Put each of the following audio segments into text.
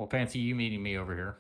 Well, fancy you meeting me over here.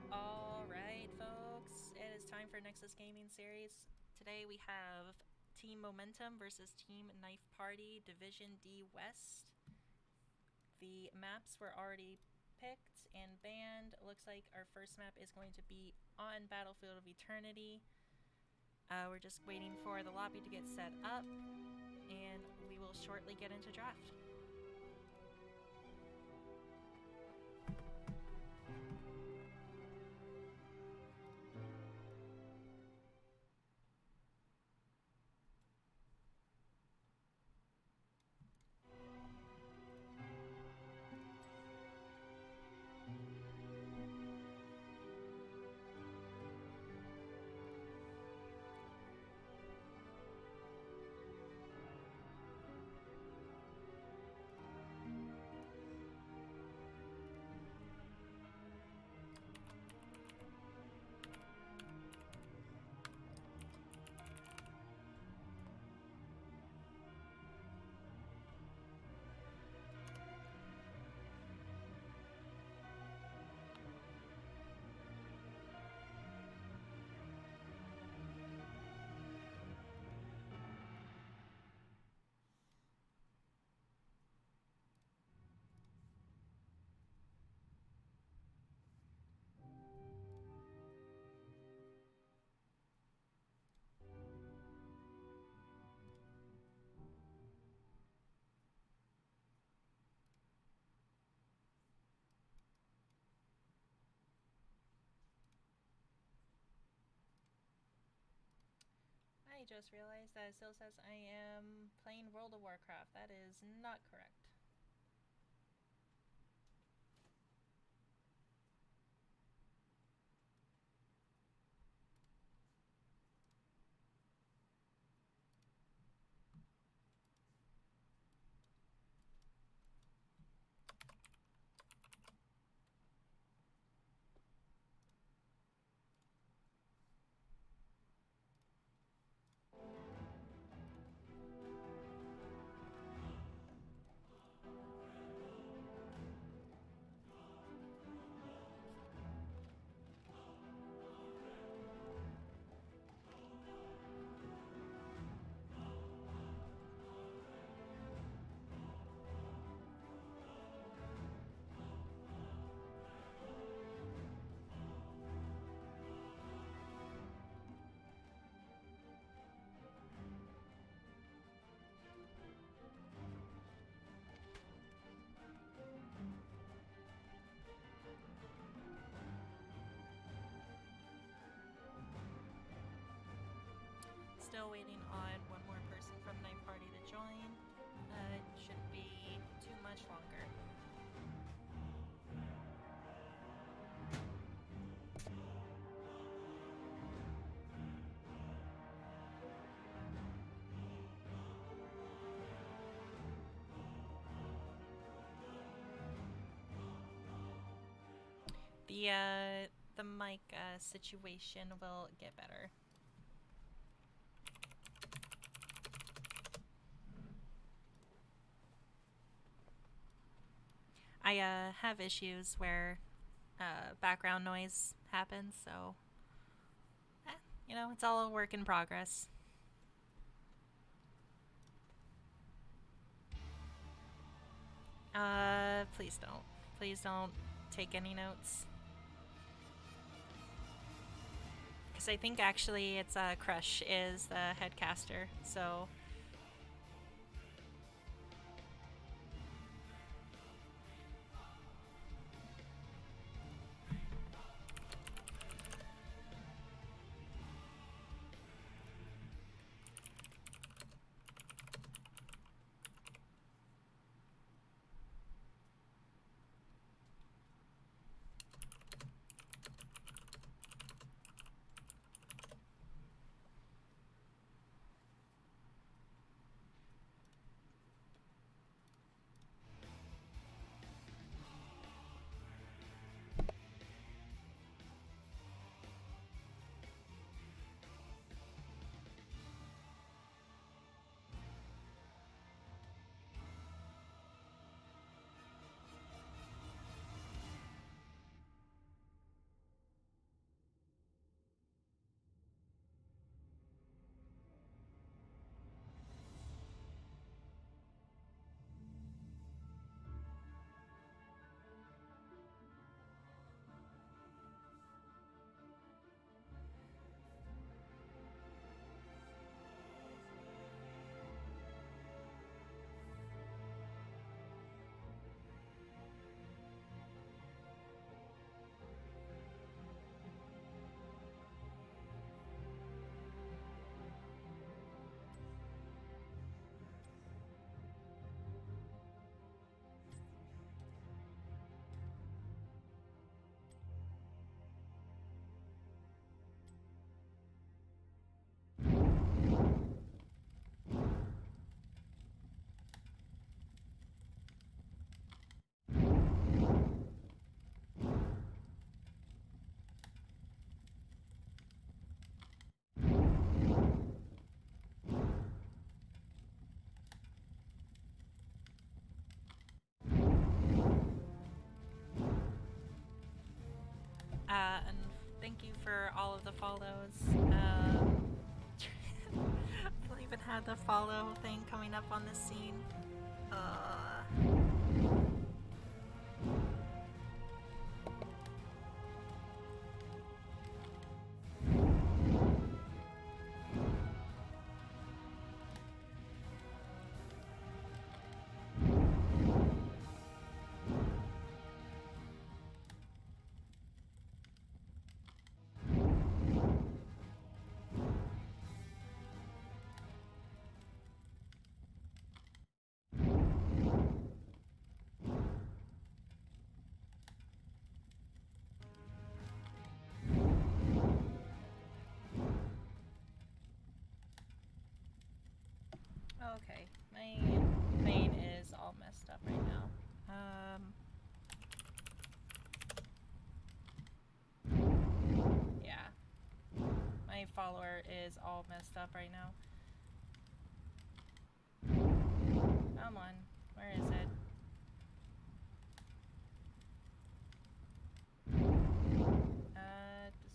All right, folks, it is time for Nexus Gaming Series. Today we have Team Momentum versus Team Knife Party Division D West. The maps were already picked and banned. It looks like our first map is going to be on Battlefield of Eternity. We're just waiting for the lobby to get set up, and we will shortly get into draft. just realized that it still says I am playing World of Warcraft. That is not correct. Still waiting on one more person from Knife Party to join. It shouldn't be too much longer. The mic situation will get better. I have issues where background noise happens, so you know, it's all a work in progress. Please don't. Please don't take any notes. Because I think actually it's Crush is the headcaster, so. And thank you for all of the follows. I don't even have the follow thing coming up on the scene. all messed up right now. Yeah. My follower is all messed up right now. Come on. Where is it?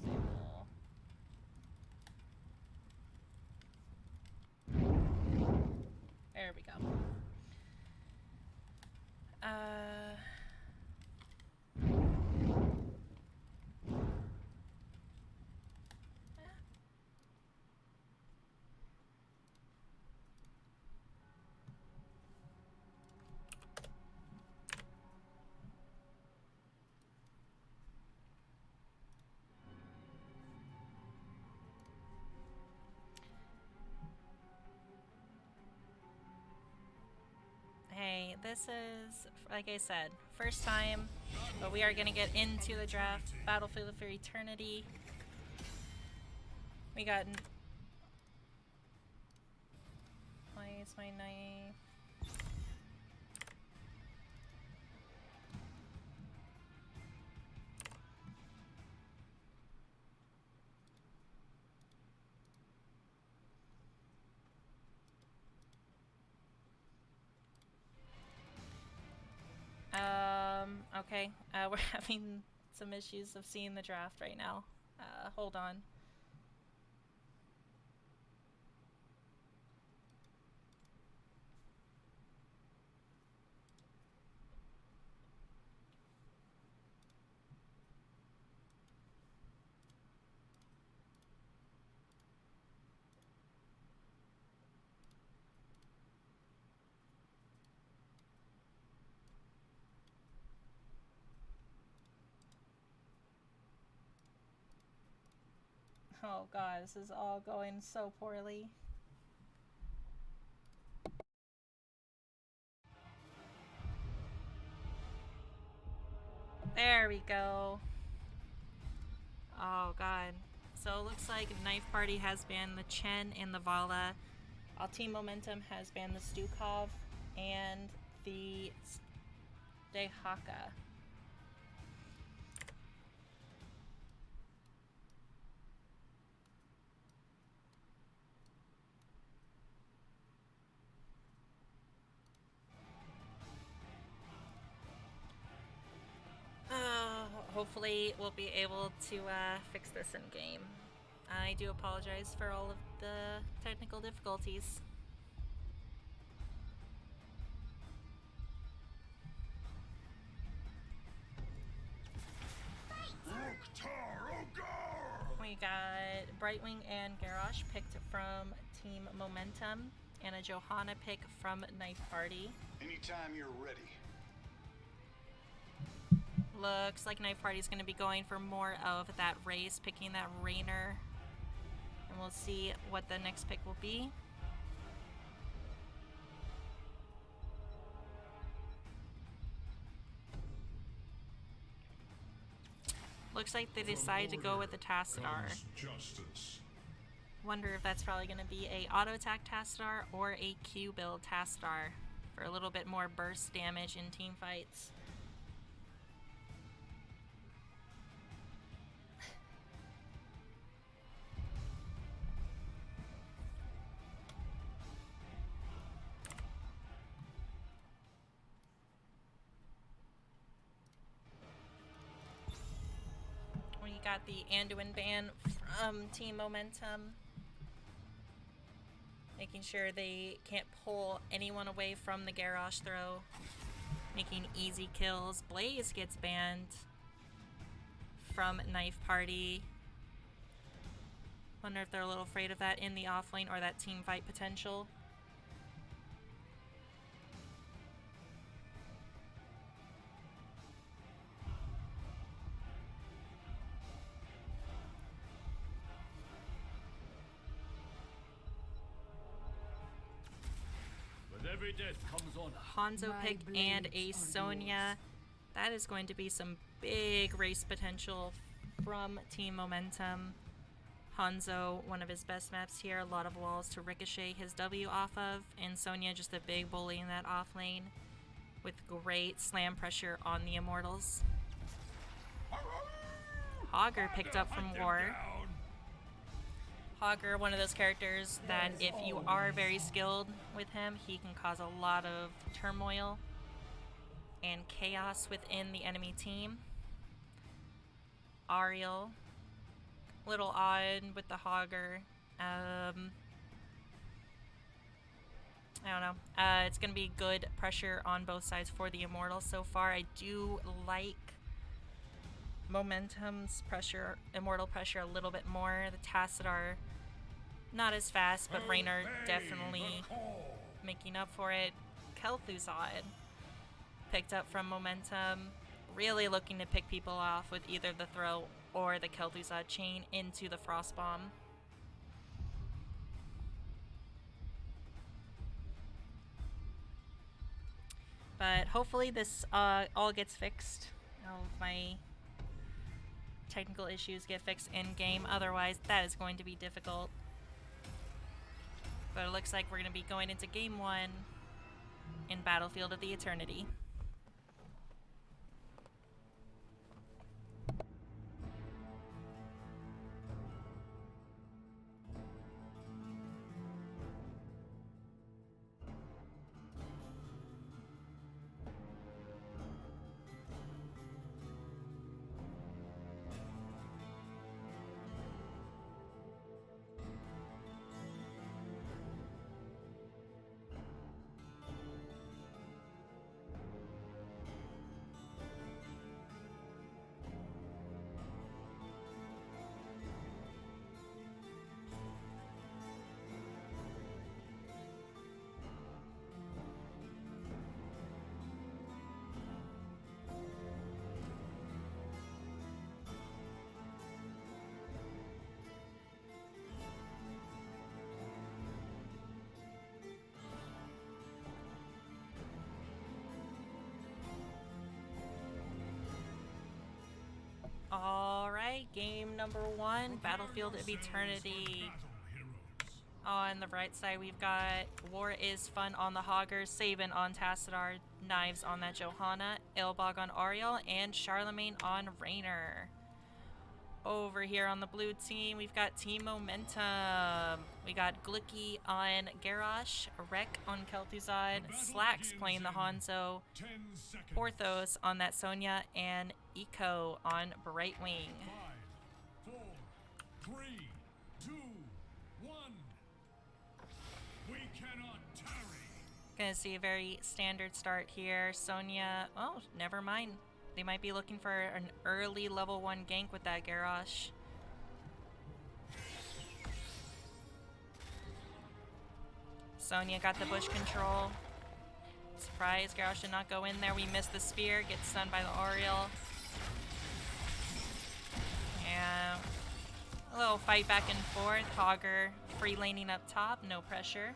Disable. There we go. Hey, this is, like I said, first time, but we are going to get into the draft. Battlefield for Eternity. We got... Why is my knife... Okay. We're having some issues of seeing the draft right now. Hold on. Oh god, this is all going so poorly. There we go. Oh god. So it looks like Knife Party has banned the Chen and the Vala. Team Momentum has banned the Stukov and the Dehaka. Hopefully we'll be able to fix this in game. I do apologize for all of the technical difficulties. We got Brightwing and Garrosh picked from Team Momentum, and a Johanna pick from Knife Party. Anytime you're ready. Looks like Knife Party's going to be going for more of that race, picking that Rainer. And we'll see what the next pick will be. Looks like they decided to go with the Tassadar. Wonder if that's probably going to be a auto attack Tassadar or a Q build Tassadar for a little bit more burst damage in team fights. We got the Anduin ban from Team Momentum, making sure they can't pull anyone away from the Garrosh throw, making easy kills. Blaze gets banned from Knife Party. Wonder if they're a little afraid of that in the offlane or that team fight potential. Every death comes on. Hanzo pick and a Sonya. That is going to be some big race potential from Team Momentum. Hanzo, one of his best maps here, a lot of walls to ricochet his W off of, and Sonya just a big bully in that off lane. with great slam pressure on the Immortals. Hogger picked up from War. Hogger, one of those characters that if you are very skilled with him, he can cause a lot of turmoil and chaos within the enemy team. Ariel, little odd with the Hogger. I don't know. It's going to be good pressure on both sides for the Immortals so far. I do like Momentum's pressure, Immortal pressure a little bit more. The Tassadar, not as fast, but Raynor definitely making up for it. Kel'Thuzad picked up from Momentum, really looking to pick people off with either the throw or the Kel'Thuzad chain into the Frost Bomb. But hopefully this all gets fixed. All of my technical issues get fixed in-game. Otherwise, that is going to be difficult. But it looks like we're going to be going into Game 1 in Battlefield of the Eternity. Alright, game number 1, Battlefield of Eternity. On the right side, we've got War is Fun on the Hogger, Sabin on Tassadar, Knives on that Johanna, Ilbog on Ariel, and Charlemagne on Raynor. Over here on the blue team, we've got Team Momentum. We got Glicky on Garrosh, Rek on Kel'Thuzad, Slacks playing the Hanzo, Porthos on that Sonya, and Eco on Brightwing. 5, 4, 3, 2, 1. We cannot tarry. Gonna see a very standard start here. Sonya, oh, never mind. They might be looking for an early level 1 gank with that Garrosh. Sonya got the bush control. Surprise, Garrosh did not go in there. We missed the spear, gets stunned by the Ariel. And a little fight back and forth. Hogger free laning up top, no pressure.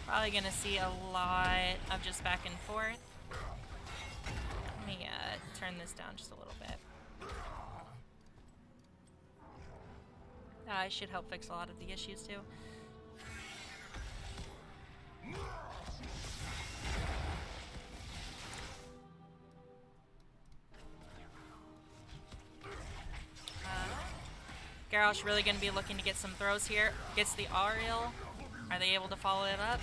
Probably gonna see a lot of just back and forth. Let me turn this down just a little bit. It should help fix a lot of the issues too. Garrosh really going to be looking to get some throws here. Gets the Ariel. Are they able to follow it up?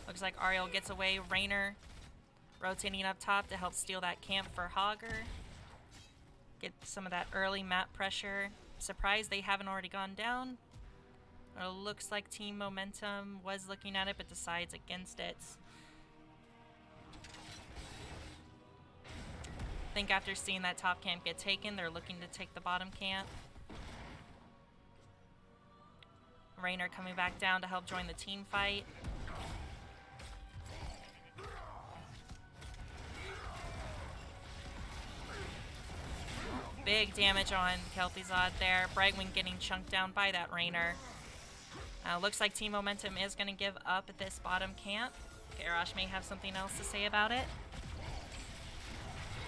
Looks like Ariel gets away. Raynor rotating up top to help steal that camp for Hogger. Get some of that early map pressure. Surprised they haven't already gone down. It looks like Team Momentum was looking at it but decides against it. I think after seeing that top camp get taken, they're looking to take the bottom camp. Raynor coming back down to help join the team fight. Big damage on Kel'Thuzad there. Brightwing getting chunked down by that Raynor. Looks like Team Momentum is going to give up at this bottom camp. Garrosh may have something else to say about it.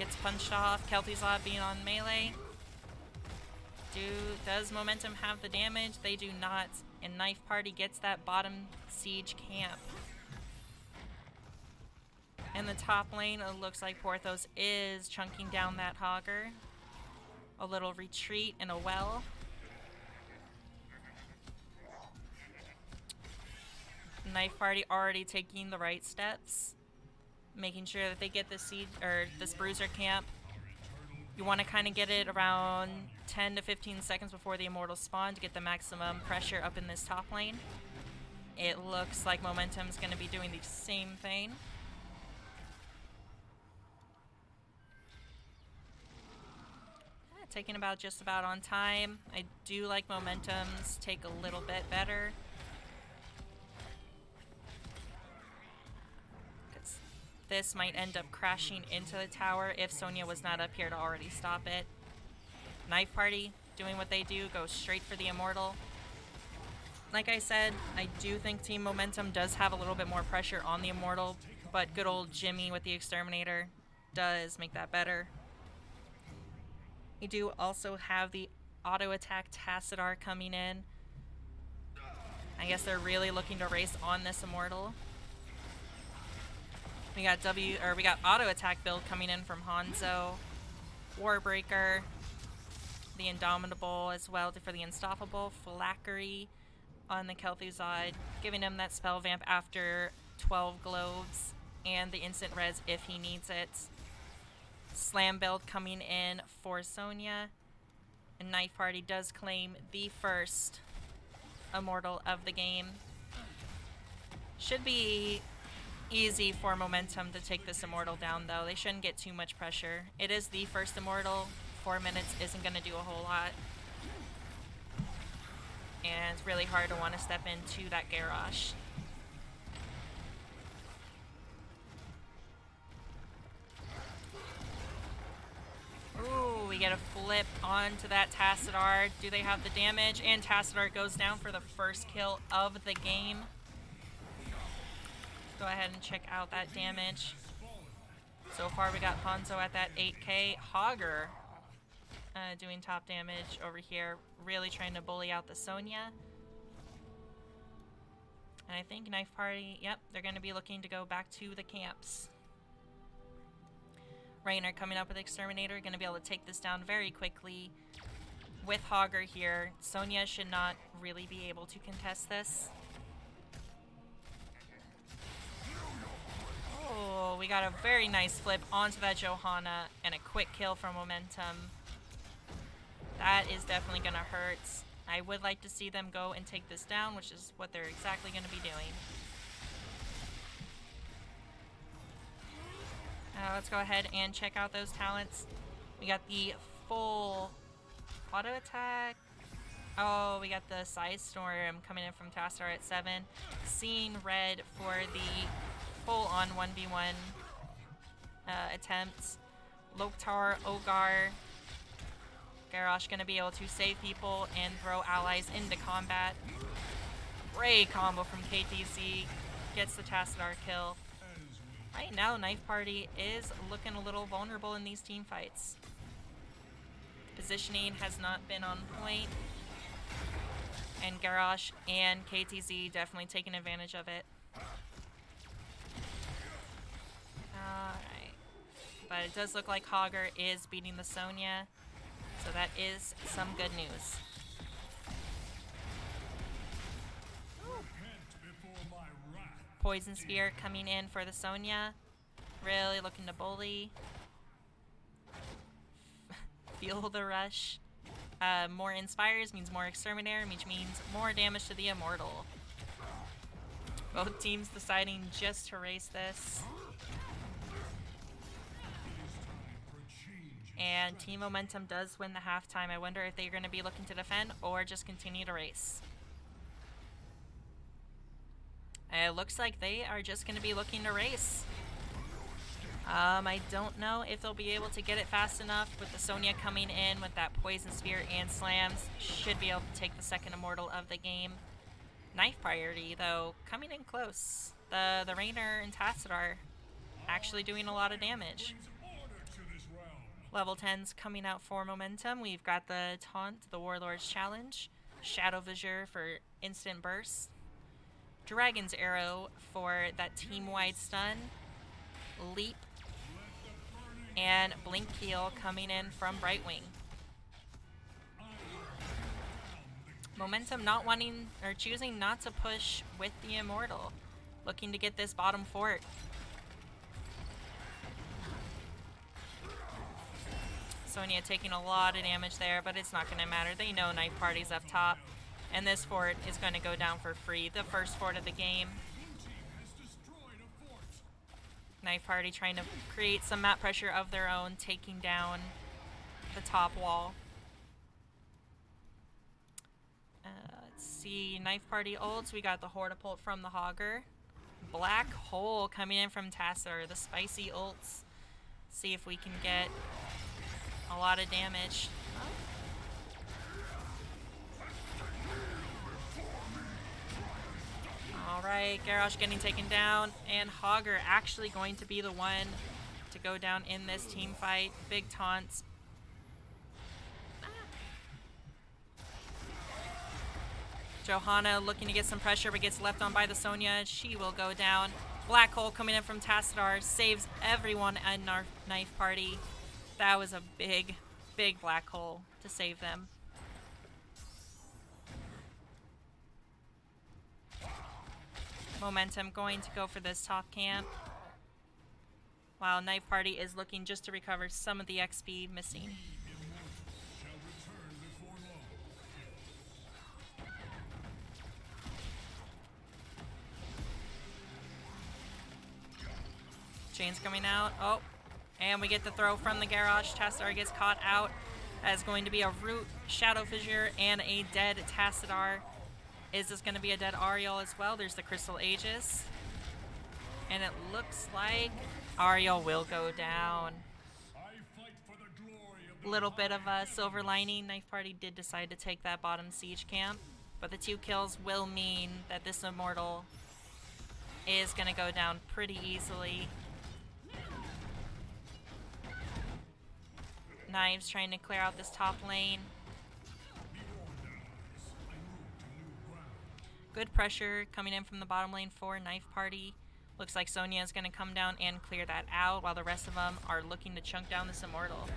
Gets punched off. Kel'Thuzad being on melee. Does Momentum have the damage? They do not. And Knife Party gets that bottom siege camp. In the top lane, it looks like Porthos is chunking down that Hogger. A little retreat and a well. Knife Party already taking the right steps, making sure that they get this siege or this bruiser camp. You want to kind of get it around 10 to 15 seconds before the immortals spawn to get the maximum pressure up in this top lane. It looks like Momentum's going to be doing the same thing. Taking about just about on time. I do like Momentum's take a little bit better. This might end up crashing into the tower if Sonya was not up here to already stop it. Knife Party doing what they do, go straight for the Immortal. Like I said, I do think Team Momentum does have a little bit more pressure on the Immortal, but good old Jimmy with the Exterminator does make that better. You do also have the auto attack Tassadar coming in. I guess they're really looking to race on this Immortal. We got auto attack build coming in from Hanzo, Warbreaker, the Indomitable as well for the Unstoppable, Flackery on the Kel'Thuzad, giving him that spell vamp after 12 globes and the instant res if he needs it. Slam build coming in for Sonya, and Knife Party does claim the first Immortal of the game. Should be easy for Momentum to take this Immortal down, though. They shouldn't get too much pressure. It is the first Immortal. 4 minutes isn't going to do a whole lot. And it's really hard to want to step into that Garrosh. Ooh, we get a flip onto that Tassadar. Do they have the damage? And Tassadar goes down for the first kill of the game. Go ahead and check out that damage. So far we got Hanzo at that 8k. Hogger doing top damage over here, really trying to bully out the Sonya. And I think Knife Party, yep, they're going to be looking to go back to the camps. Raynor coming up with Exterminator, going to be able to take this down very quickly. With Hogger here, Sonya should not really be able to contest this. Oh, we got a very nice flip onto that Johanna and a quick kill from Momentum. That is definitely going to hurt. I would like to see them go and take this down, which is what they're exactly going to be doing. Let's go ahead and check out those talents. We got the full auto attack. Oh, we got the Side Storm coming in from Tassadar at 7. Seeing red for the full-on 1v1 attempts. Loktar, Ogar, Garrosh going to be able to save people and throw allies into combat. Great combo from KTC. Gets the Tassadar kill. Right now, Knife Party is looking a little vulnerable in these team fights. Positioning has not been on point. And Garrosh and KTZ definitely taking advantage of it. Alright. But it does look like Hogger is beating the Sonya. So that is some good news. Poison Spear coming in for the Sonya. Really looking to bully. Feel the rush. More Inspires means more Exterminator, which means more damage to the Immortal. Both teams deciding just to race this. And Team Momentum does win the halftime. I wonder if they're going to be looking to defend or just continue to race. It looks like they are just going to be looking to race. I don't know if they'll be able to get it fast enough with the Sonya coming in with that Poison Spear and slams. Should be able to take the second Immortal of the game. Knife Priority, though, coming in close. The Raynor and Tassadar actually doing a lot of damage. Level 10's coming out for Momentum. We've got the Taunt, the Warlord's Challenge, Shadow Visor for instant burst, Dragon's Arrow for that team-wide stun, Leap, and Blink Heal coming in from Brightwing. Momentum not wanting, or choosing not to push with the Immortal, looking to get this bottom fort. Sonya taking a lot of damage there, but it's not going to matter. They know Knife Party's up top, and this fort is going to go down for free. The first fort of the game. Knife Party trying to create some map pressure of their own, taking down the top wall. Let's see, Knife Party ults. We got the Hortapult from the Hogger. Black Hole coming in from Tassadar, the spicy ults. See if we can get a lot of damage. Alright, Garrosh getting taken down, and Hogger actually going to be the one to go down in this team fight. Big taunts. Johanna looking to get some pressure, but gets left on by the Sonya. She will go down. Black Hole coming in from Tassadar saves everyone in our Knife Party. That was a big, big Black Hole to save them. Momentum going to go for this top camp, while Knife Party is looking just to recover some of the XP missing. Chains coming out. Oh, and we get the throw from the Garrosh. Tassadar gets caught out. That is going to be a Root, Shadow Fissure, and a dead Tassadar. Is this going to be a dead Ariel as well? There's the Crystal Aegis. And it looks like Ariel will go down. Little bit of a silver lining. Knife Party did decide to take that bottom siege camp, but the 2 kills will mean that this Immortal is going to go down pretty easily. Knives trying to clear out this top lane. Good pressure coming in from the bottom lane for Knife Party. Looks like Sonya is going to come down and clear that out, while the rest of them are looking to chunk down this Immortal.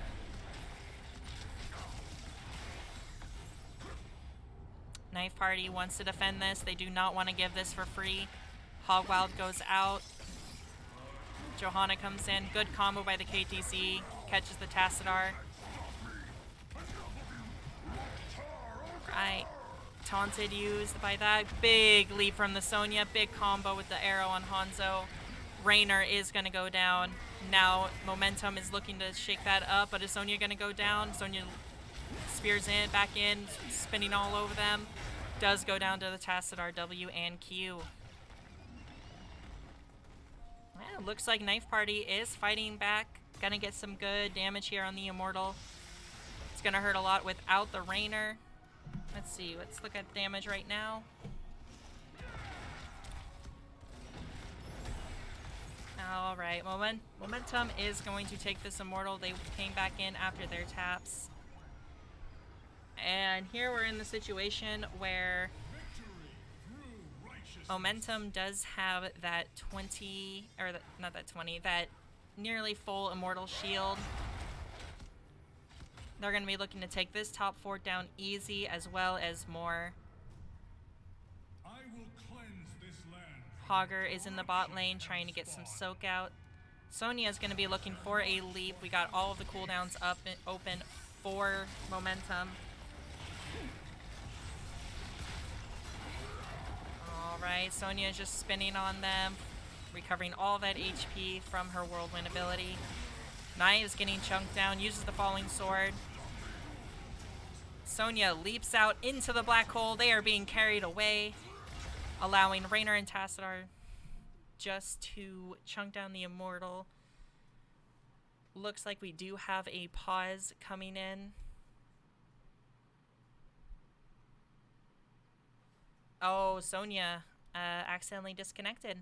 Knife Party wants to defend this. They do not want to give this for free. Hogwild goes out. Johanna comes in. Good combo by the KTC. Catches the Tassadar. Right. Taunted used by that. Big leap from the Sonya. Big combo with the arrow on Hanzo. Raynor is going to go down. Now Momentum is looking to shake that up, but is Sonya going to go down? Sonya spears in, back in, spinning all over them. Does go down to the Tassadar W and Q. Well, looks like Knife Party is fighting back. Gonna get some good damage here on the Immortal. It's gonna hurt a lot without the Raynor. Let's see, let's look at damage right now. Alright, Momentum is going to take this Immortal. They came back in after their taps. And here we're in the situation where Momentum does have that 20, or not that 20, that nearly full Immortal shield. They're going to be looking to take this top fort down easy, as well as more. I will cleanse this land. Hogger is in the bot lane trying to get some soak out. Sonya is going to be looking for a leap. We got all of the cooldowns up and open for Momentum. Alright, Sonya is just spinning on them, recovering all that HP from her Whirlwind ability. Knives getting chunked down, uses the Falling Sword. Sonya leaps out into the black hole. They are being carried away, allowing Raynor and Tassadar just to chunk down the Immortal. Looks like we do have a pause coming in. Oh, Sonya accidentally disconnected.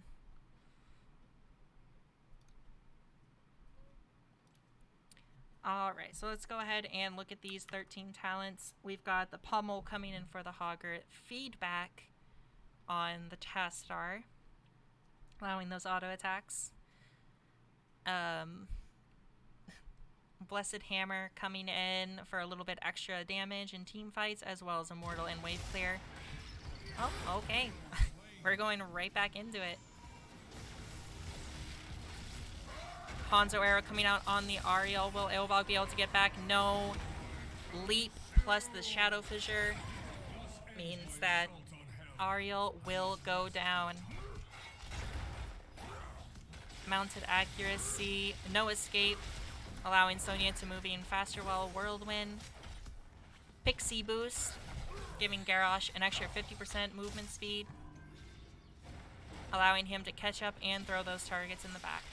Alright, so let's go ahead and look at these 13 talents. We've got the Pummel coming in for the Hogger, Feedback on the Tastar, allowing those auto attacks. Blessed Hammer coming in for a little bit extra damage in team fights, as well as Immortal and Wave Clear. Oh, okay. We're going right back into it. Hanzo Arrow coming out on the Ariel. Will Eobog be able to get back? No. Leap plus the Shadow Fissure means that Ariel will go down. Mounted Accuracy, no escape, allowing Sonya to move even faster while Whirlwind. Pixie Boost, giving Garrosh an extra 50% movement speed, allowing him to catch up and throw those targets in the back.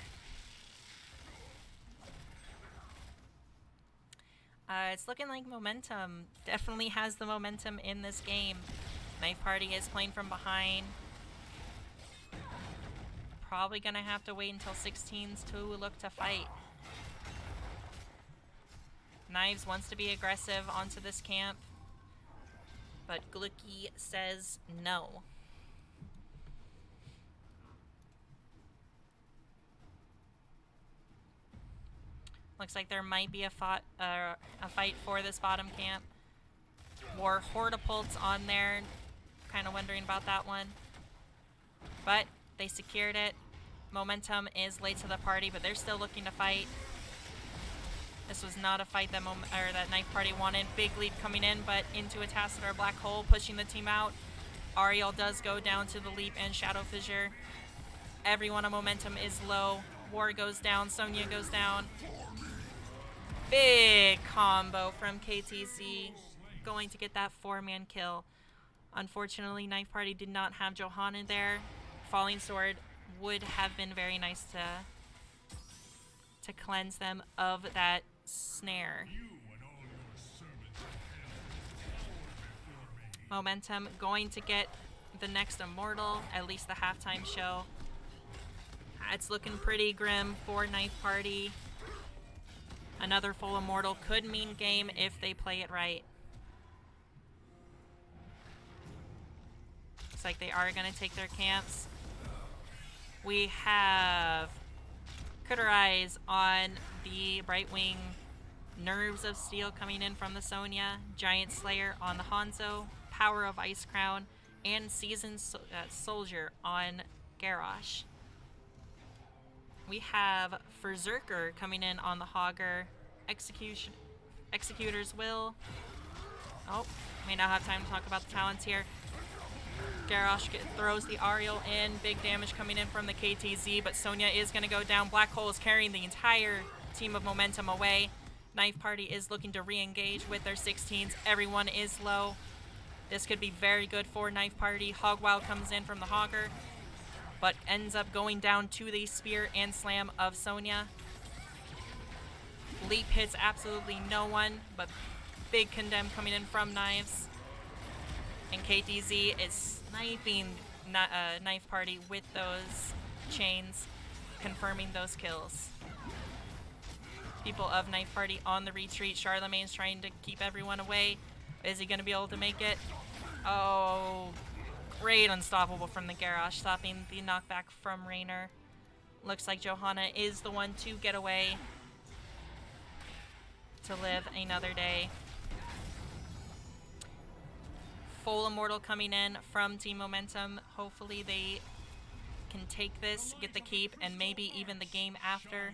It's looking like Momentum definitely has the momentum in this game. Knife Party is playing from behind. Probably gonna have to wait until 16s to look to fight. Knives wants to be aggressive onto this camp, but Glicky says no. Looks like there might be a fight for this bottom camp. War Hortipults on there. Kind of wondering about that one. But they secured it. Momentum is late to the party, but they're still looking to fight. This was not a fight that that Knife Party wanted. Big lead coming in, but into a Tassadar Black Hole, pushing the team out. Ariel does go down to the Leap and Shadow Fissure. Everyone on Momentum is low. War goes down. Sonya goes down. Big combo from KTC, going to get that 4-man kill. Unfortunately, Knife Party did not have Johanna there. Falling Sword would have been very nice to cleanse them of that snare. Momentum going to get the next Immortal, at least the halftime show. It's looking pretty grim for Knife Party. Another full Immortal could mean game if they play it right. Looks like they are going to take their camps. We have Critter Eyes on the Brightwing, Nerves of Steel coming in from the Sonya, Giant Slayer on the Hanzo, Power of Ice Crown, and Seasoned Soldier on Garrosh. We have Berserker coming in on the Hogger, Executor's Will. Oh, may not have time to talk about the talents here. Garrosh throws the Ariel in, big damage coming in from the KTZ, but Sonya is going to go down. Black Hole is carrying the entire team of Momentum away. Knife Party is looking to re-engage with their 16s. Everyone is low. This could be very good for Knife Party. Hogwild comes in from the Hogger, but ends up going down to the Spear and Slam of Sonya. Leap hits absolutely no one, but big condemn coming in from Knives. And KTZ is sniping Knife Party with those chains, confirming those kills. People of Knife Party on the retreat. Charlemagne's trying to keep everyone away. Is he going to be able to make it? Oh, great unstoppable from the Garrosh, stopping the knockback from Raynor. Looks like Johanna is the one to get away to live another day. Full Immortal coming in from Team Momentum. Hopefully they can take this, get the keep, and maybe even the game after.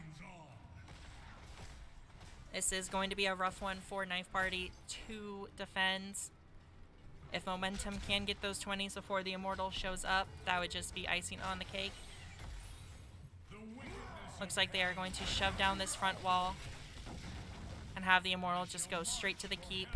This is going to be a rough one for Knife Party to defend. If Momentum can get those 20s before the Immortal shows up, that would just be icing on the cake. Looks like they are going to shove down this front wall and have the Immortal just go straight to the keep.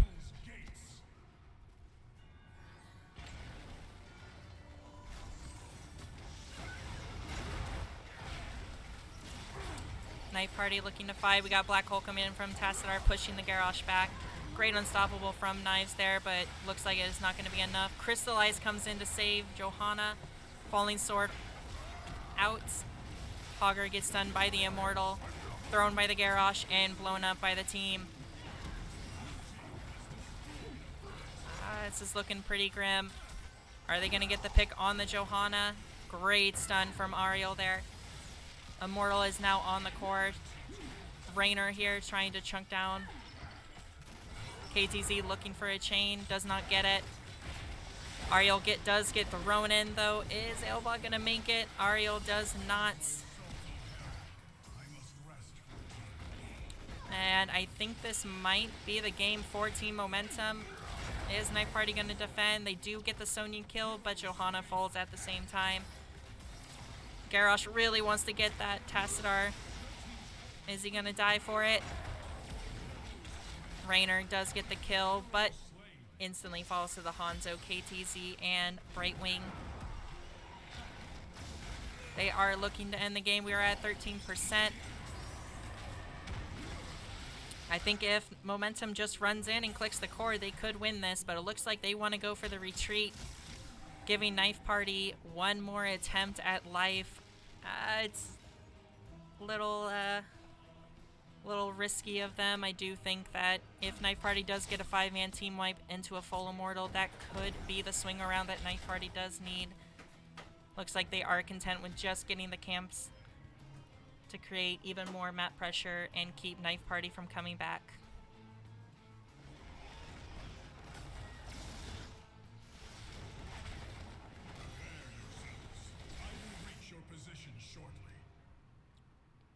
Knife Party looking to fight. We got Black Hole coming in from Tassadar, pushing the Garrosh back. Great unstoppable from Knives there, but looks like it is not going to be enough. Crystallize comes in to save Johanna. Falling Sword out. Hogger gets done by the Immortal. thrown by the Garrosh and blown up by the team. This is looking pretty grim. Are they going to get the pick on the Johanna? Great stun from Ariel there. Immortal is now on the core. Raynor here trying to chunk down. KTZ looking for a chain, does not get it. Ariel does get thrown in though. Is Elba gonna make it? Ariel does not. And I think this might be the game for Team Momentum. Is Knife Party gonna defend? They do get the Sonya kill, but Johanna falls at the same time. Garrosh really wants to get that Tassadar. Is he gonna die for it? Raynor does get the kill, but instantly falls to the Hanzo, KTZ, and Brightwing. They are looking to end the game. We are at 13%. I think if Momentum just runs in and clicks the core, they could win this, but it looks like they want to go for the retreat, giving Knife Party one more attempt at life. It's a little risky of them. I do think that if Knife Party does get a 5-man team wipe into a full Immortal, that could be the swing around that Knife Party does need. Looks like they are content with just getting the camps to create even more map pressure and keep Knife Party from coming back.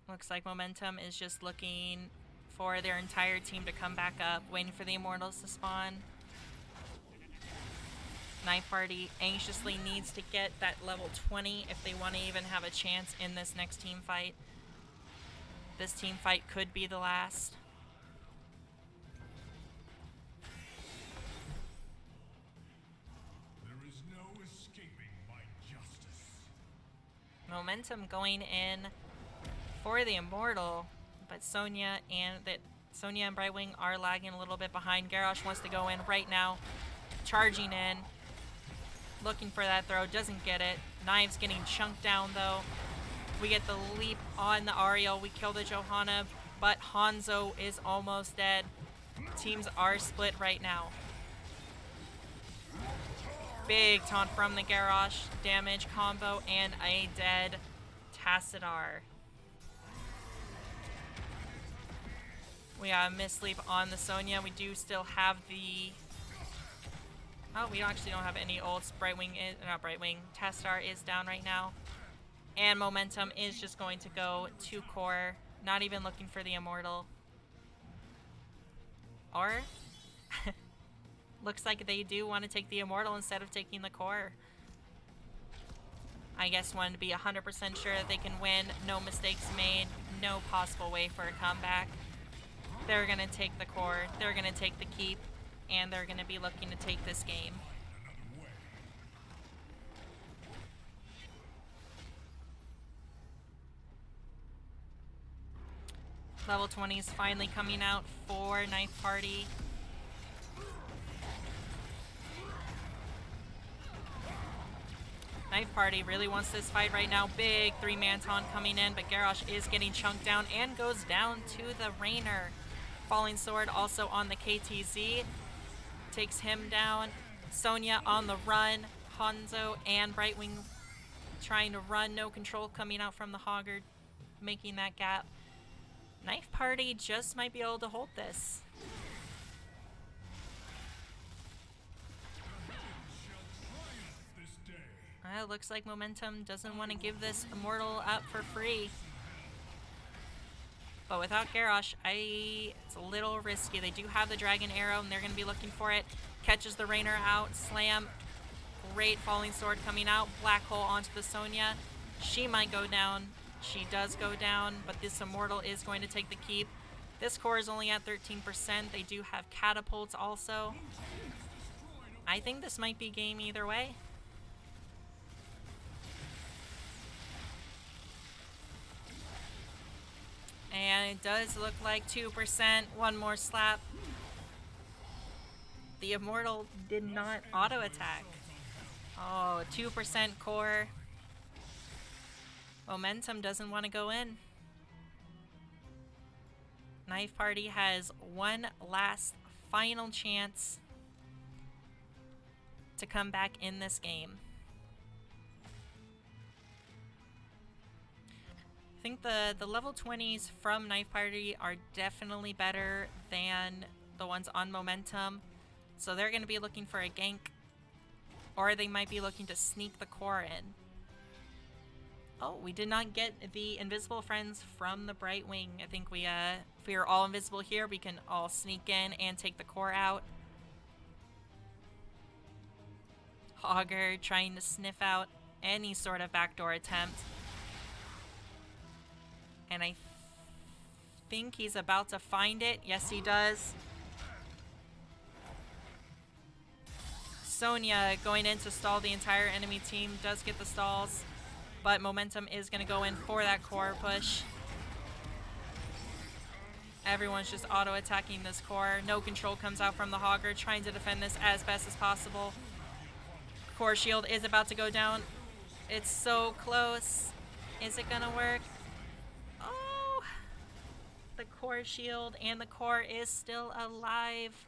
Looks like Momentum is just looking for their entire team to come back up, waiting for the Immortals to spawn. Knife Party anxiously needs to get that level 20 if they want to even have a chance in this next team fight. This team fight could be the last. There is no escaping my justice. Momentum going in for the Immortal, but Sonya and Brightwing are lagging a little bit behind. Garrosh wants to go in right now, charging in, looking for that throw, doesn't get it. Knives getting chunked down though. We get the leap on the Ariel, we kill the Johanna, but Hanzo is almost dead. Teams are split right now. Big taunt from the Garrosh, damage combo, and a dead Tassadar. We got a missleap on the Sonya. We do still have the... Oh, we actually don't have any ults. Tassadar is down right now. And Momentum is just going to go to core, not even looking for the Immortal. Or, looks like they do want to take the Immortal instead of taking the core. I guess wanting to be 100% sure that they can win, no mistakes made, no possible way for a comeback. They're going to take the core, they're going to take the keep, and they're going to be looking to take this game. Level 20 is finally coming out for Knife Party. Knife Party really wants this fight right now. Big 3-man taunt coming in, but Garrosh is getting chunked down and goes down to the Raynor. Falling Sword also on the KTZ. Takes him down. Sonya on the run. Hanzo and Brightwing trying to run. No control coming out from the Hoggard, making that gap. Knife Party just might be able to hold this. Looks like Momentum doesn't want to give this Immortal up for free. But without Garrosh, it's a little risky. They do have the Dragon Arrow, and they're going to be looking for it. Catches the Raynor out. Slam. Great Falling Sword coming out. Black Hole onto the Sonya. She might go down. She does go down, but this Immortal is going to take the keep. This core is only at 13%. They do have catapults also. I think this might be game either way. And it does look like 2%. One more slap. The Immortal did not auto-attack. Oh, 2% core. Momentum doesn't want to go in. Knife Party has one last final chance to come back in this game. I think the level 20s from Knife Party are definitely better than the ones on Momentum. So they're going to be looking for a gank, or they might be looking to sneak the core in. Oh, we did not get the invisible friends from the Bright Wing. I think we, if we are all invisible here, we can all sneak in and take the core out. Hogger trying to sniff out any sort of backdoor attempt. And I think he's about to find it. Yes, he does. Sonya going in to stall the entire enemy team, does get the stalls. But Momentum is going to go in for that core push. Everyone's just auto-attacking this core. No control comes out from the Hogger, trying to defend this as best as possible. Core shield is about to go down. It's so close. Is it going to work? Oh! The core shield and the core is still alive.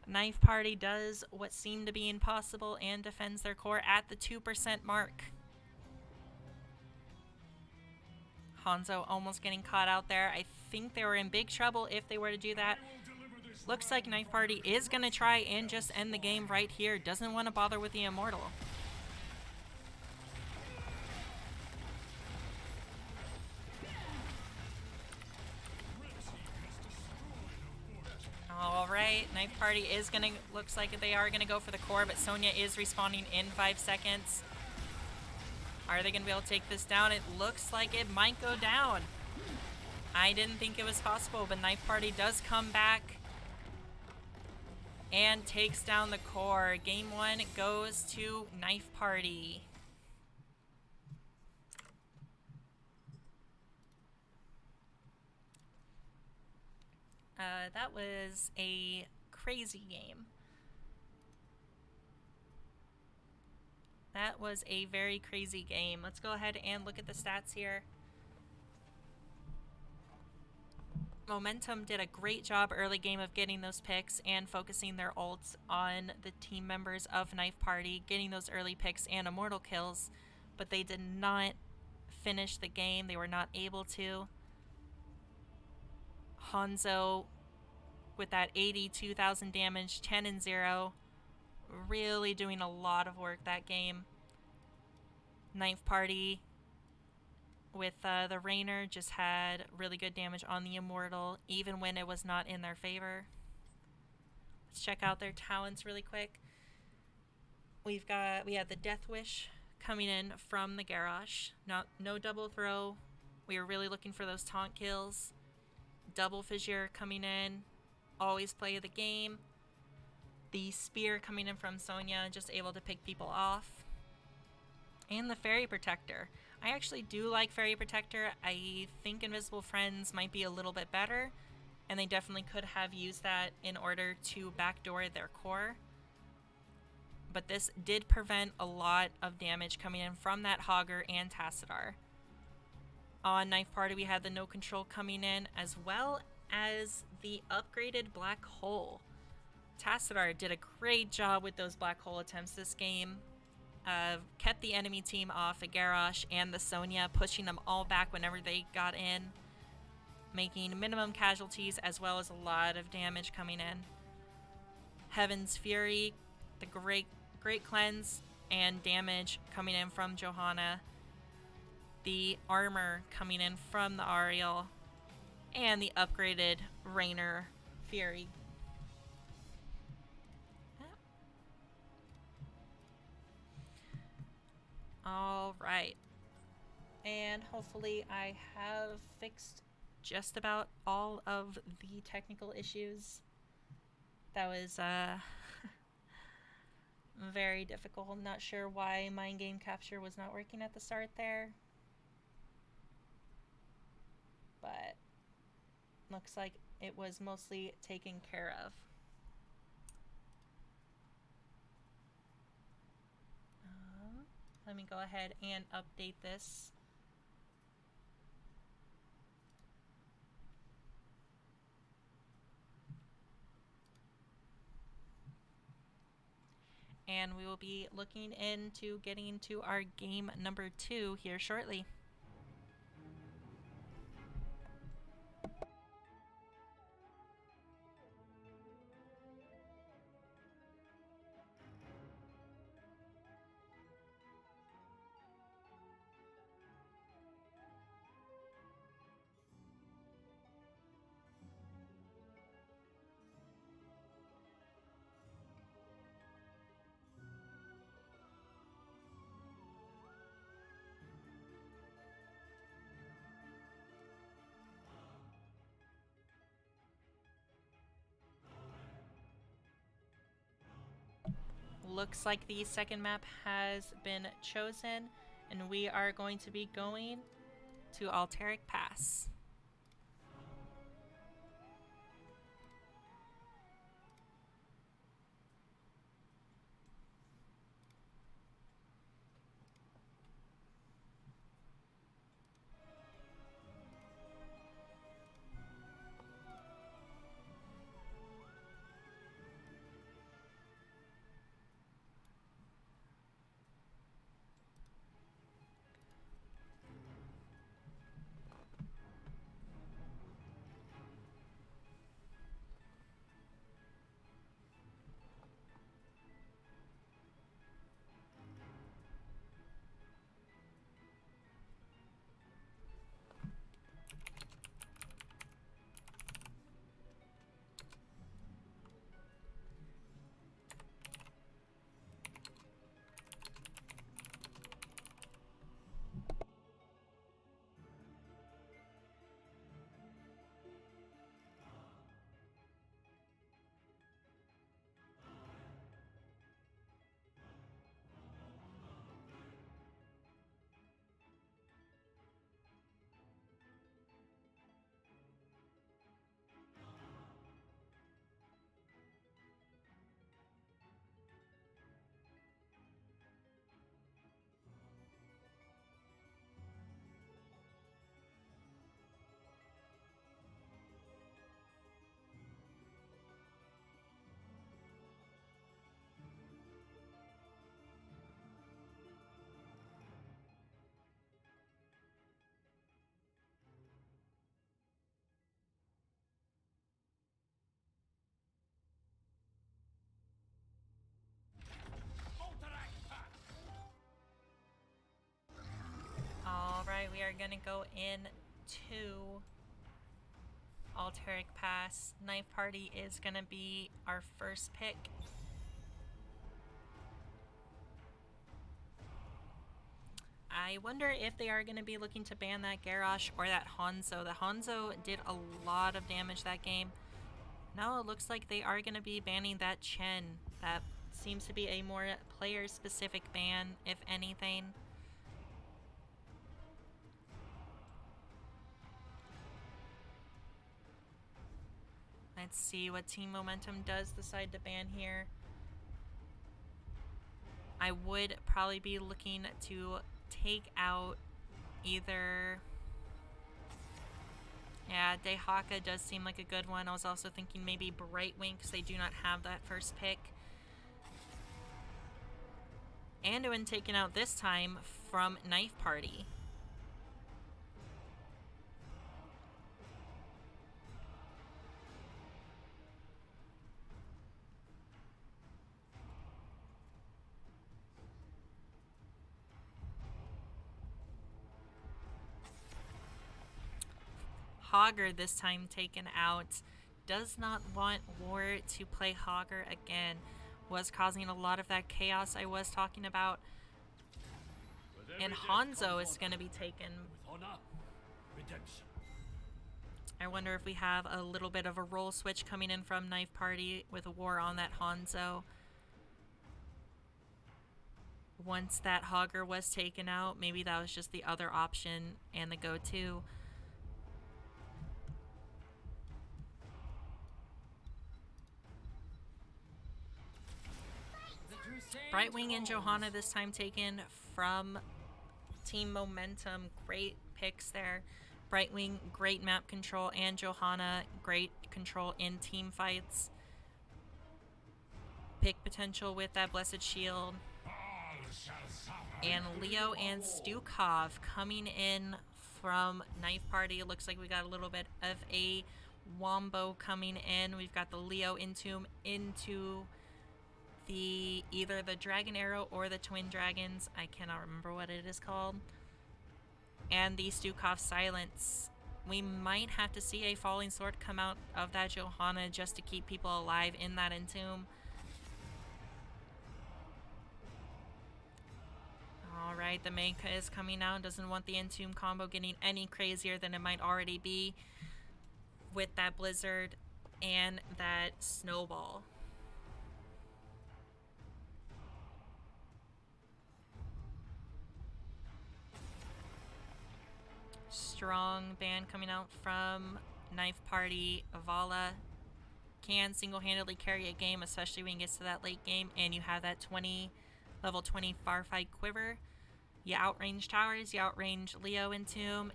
Knife Party does what seemed to be impossible and defends their core at the 2% mark. Hanzo almost getting caught out there. I think they were in big trouble if they were to do that. Looks like Knife Party is going to try and just end the game right here. Doesn't want to bother with the Immortal. Alright, Knife Party is going to, looks like they are going to go for the core, but Sonya is respawning in 5 seconds. Are they going to be able to take this down? It looks like it might go down. I didn't think it was possible, but Knife Party does come back and takes down the core. Game 1 goes to Knife Party. That was a crazy game. That was a very crazy game. Let's go ahead and look at the stats here. Momentum did a great job early game of getting those picks and focusing their ults on the team members of Knife Party, getting those early picks and immortal kills, but they did not finish the game. They were not able to. Hanzo with that 82,000 damage, 10 and 0, really doing a lot of work that game. Knife Party with the Rainer just had really good damage on the Immortal, even when it was not in their favor. Let's check out their talents really quick. We had the Death Wish coming in from the Garrosh. No double throw. We were really looking for those taunt kills. Double Fissure coming in. Always play the game. The Spear coming in from Sonya, just able to pick people off. And the Fairy Protector. I actually do like Fairy Protector. I think Invisible Friends might be a little bit better, and they definitely could have used that in order to backdoor their core. But this did prevent a lot of damage coming in from that Hogger and Tassadar. On Knife Party, we had the No Control coming in, as well as the upgraded Black Hole. Tassadar did a great job with those Black Hole attempts this game. Kept the enemy team off a Garrosh and the Sonya, pushing them all back whenever they got in, making minimum casualties as well as a lot of damage coming in. Heaven's Fury, the great cleanse and damage coming in from Johanna. The armor coming in from the Ariel, and the upgraded Rainer Fury. All right, and hopefully I have fixed just about all of the technical issues. That was very difficult. I'm not sure why Mind Game Capture was not working at the start there, but looks like it was mostly taken care of. Let me go ahead and update this. and we will be looking into getting to our game number 2 here shortly. Looks like the second map has been chosen, and we are going to be going to Alteric Pass. Alright, we are gonna go in to Alteric Pass. Knife Party is gonna be our first pick. I wonder if they are going to be looking to ban that Garrosh or that Hanzo. The Hanzo did a lot of damage that game. No, it looks like they are going to be banning that Chen. That seems to be a more player-specific ban, if anything. Let's see what Team Momentum does decide to ban here. I would probably be looking to take out either... Yeah, Dehaka does seem like a good one. I was also thinking maybe Brightwing because they do not have that first pick. Anduin taken out this time from Knife Party. Hogger this time taken out. Does not want War to play Hogger again. Was causing a lot of that chaos I was talking about. And Hanzo is going to be taken. With honor, redemption. I wonder if we have a little bit of a role switch coming in from Knife Party with a War on that Hanzo. Once that Hogger was taken out, maybe that was just the other option and the go-to. Brightwing and Johanna this time taken from Team Momentum. Great picks there. Brightwing, great map control, and Johanna, great control in team fights. pick potential with that Blessed Shield. And Leo and Stukov coming in from Knife Party. It looks like we got a little bit of a wombo coming in. We've got the Leo Entomb into the either the Dragon Arrow or the Twin Dragons. I cannot remember what it is called. And the Stukov Silence. We might have to see a Falling Sword come out of that Johanna just to keep people alive in that Entomb. Alright, the Meika is coming out. Doesn't want the Entomb combo getting any crazier than it might already be with that Blizzard and that Snowball. Strong ban coming out from Knife Party. Avala can single-handedly carry a game, especially when it gets to that late game and you have that level 20 Farfight Quiver. You outrange towers, you outrange Leo Entomb,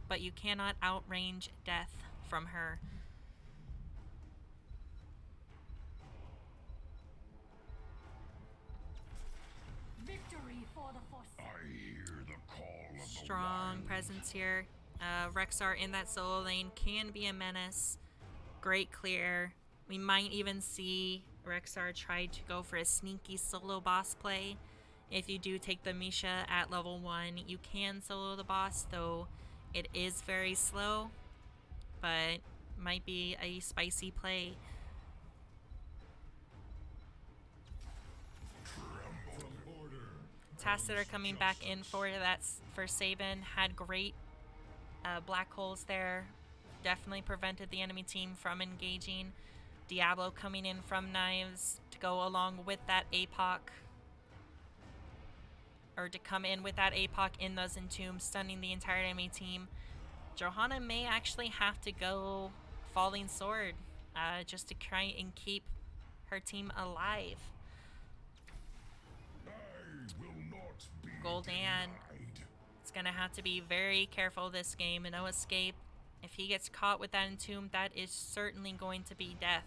but you cannot outrange death from her. Victory for the Force. I hear the call of Strong presence here. Rexar in that solo lane can be a menace. Great clear. We might even see Rexar try to go for a sneaky solo boss play. If you do take the Misha at level 1, you can solo the boss, though it is very slow, but might be a spicy play. Tassadar coming back in for Sabin. Had great black holes there. Definitely prevented the enemy team from engaging. Diablo coming in from Knives to go along with that APOC. Or to come in with that APOC in those Entomb, stunning the entire enemy team. Johanna may actually have to go Falling Sword just to try and keep her team alive. Gul'dan is going to have to be very careful this game. No escape. If he gets caught with that Entomb, that is certainly going to be death.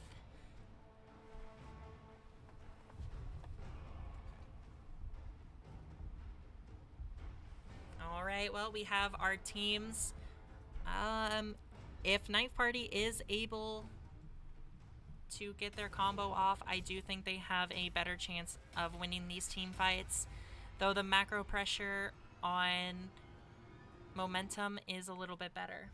Alright, well, we have our teams. If Knife Party is able to get their combo off, I do think they have a better chance of winning these team fights. Though the macro pressure on Momentum is a little bit better.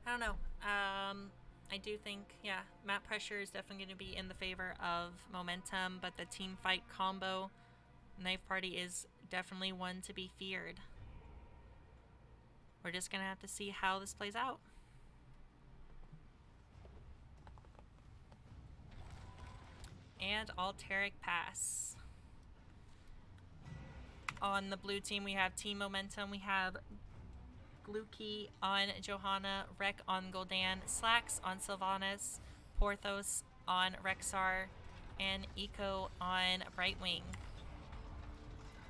I don't know. I do think, yeah, map pressure is definitely going to be in the favor of Momentum, but the team fight combo, Knife Party is definitely one to be feared. We're just going to have to see how this plays out. And Alteric Pass. On the blue team, we have Team Momentum. We have Gluki on Johanna, Rek on Gul'dan, Slacks on Sylvanas, Porthos on Rexar, and Eco on Brightwing.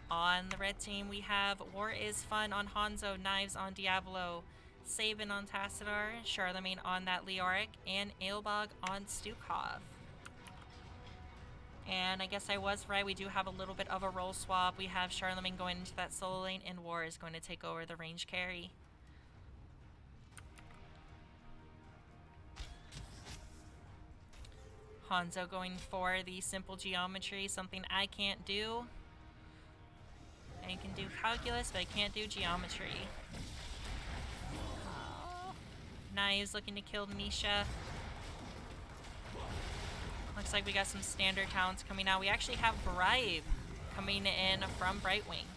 On the red team, we have War is Fun on Hanzo, Knives on Diablo, Sabin on Tassadar, Charlemagne on that Leoric, and Aelbog on Stukov. And I guess I was right, we do have a little bit of a role swap. We have Charlemagne going into that solo lane, and War is going to take over the range carry. Hanzo going for the simple geometry, something I can't do. I can do calculus, but I can't do geometry. Knives looking to kill Misha. Looks like we got some standard talents coming out. We actually have Bribe coming in from Brightwing.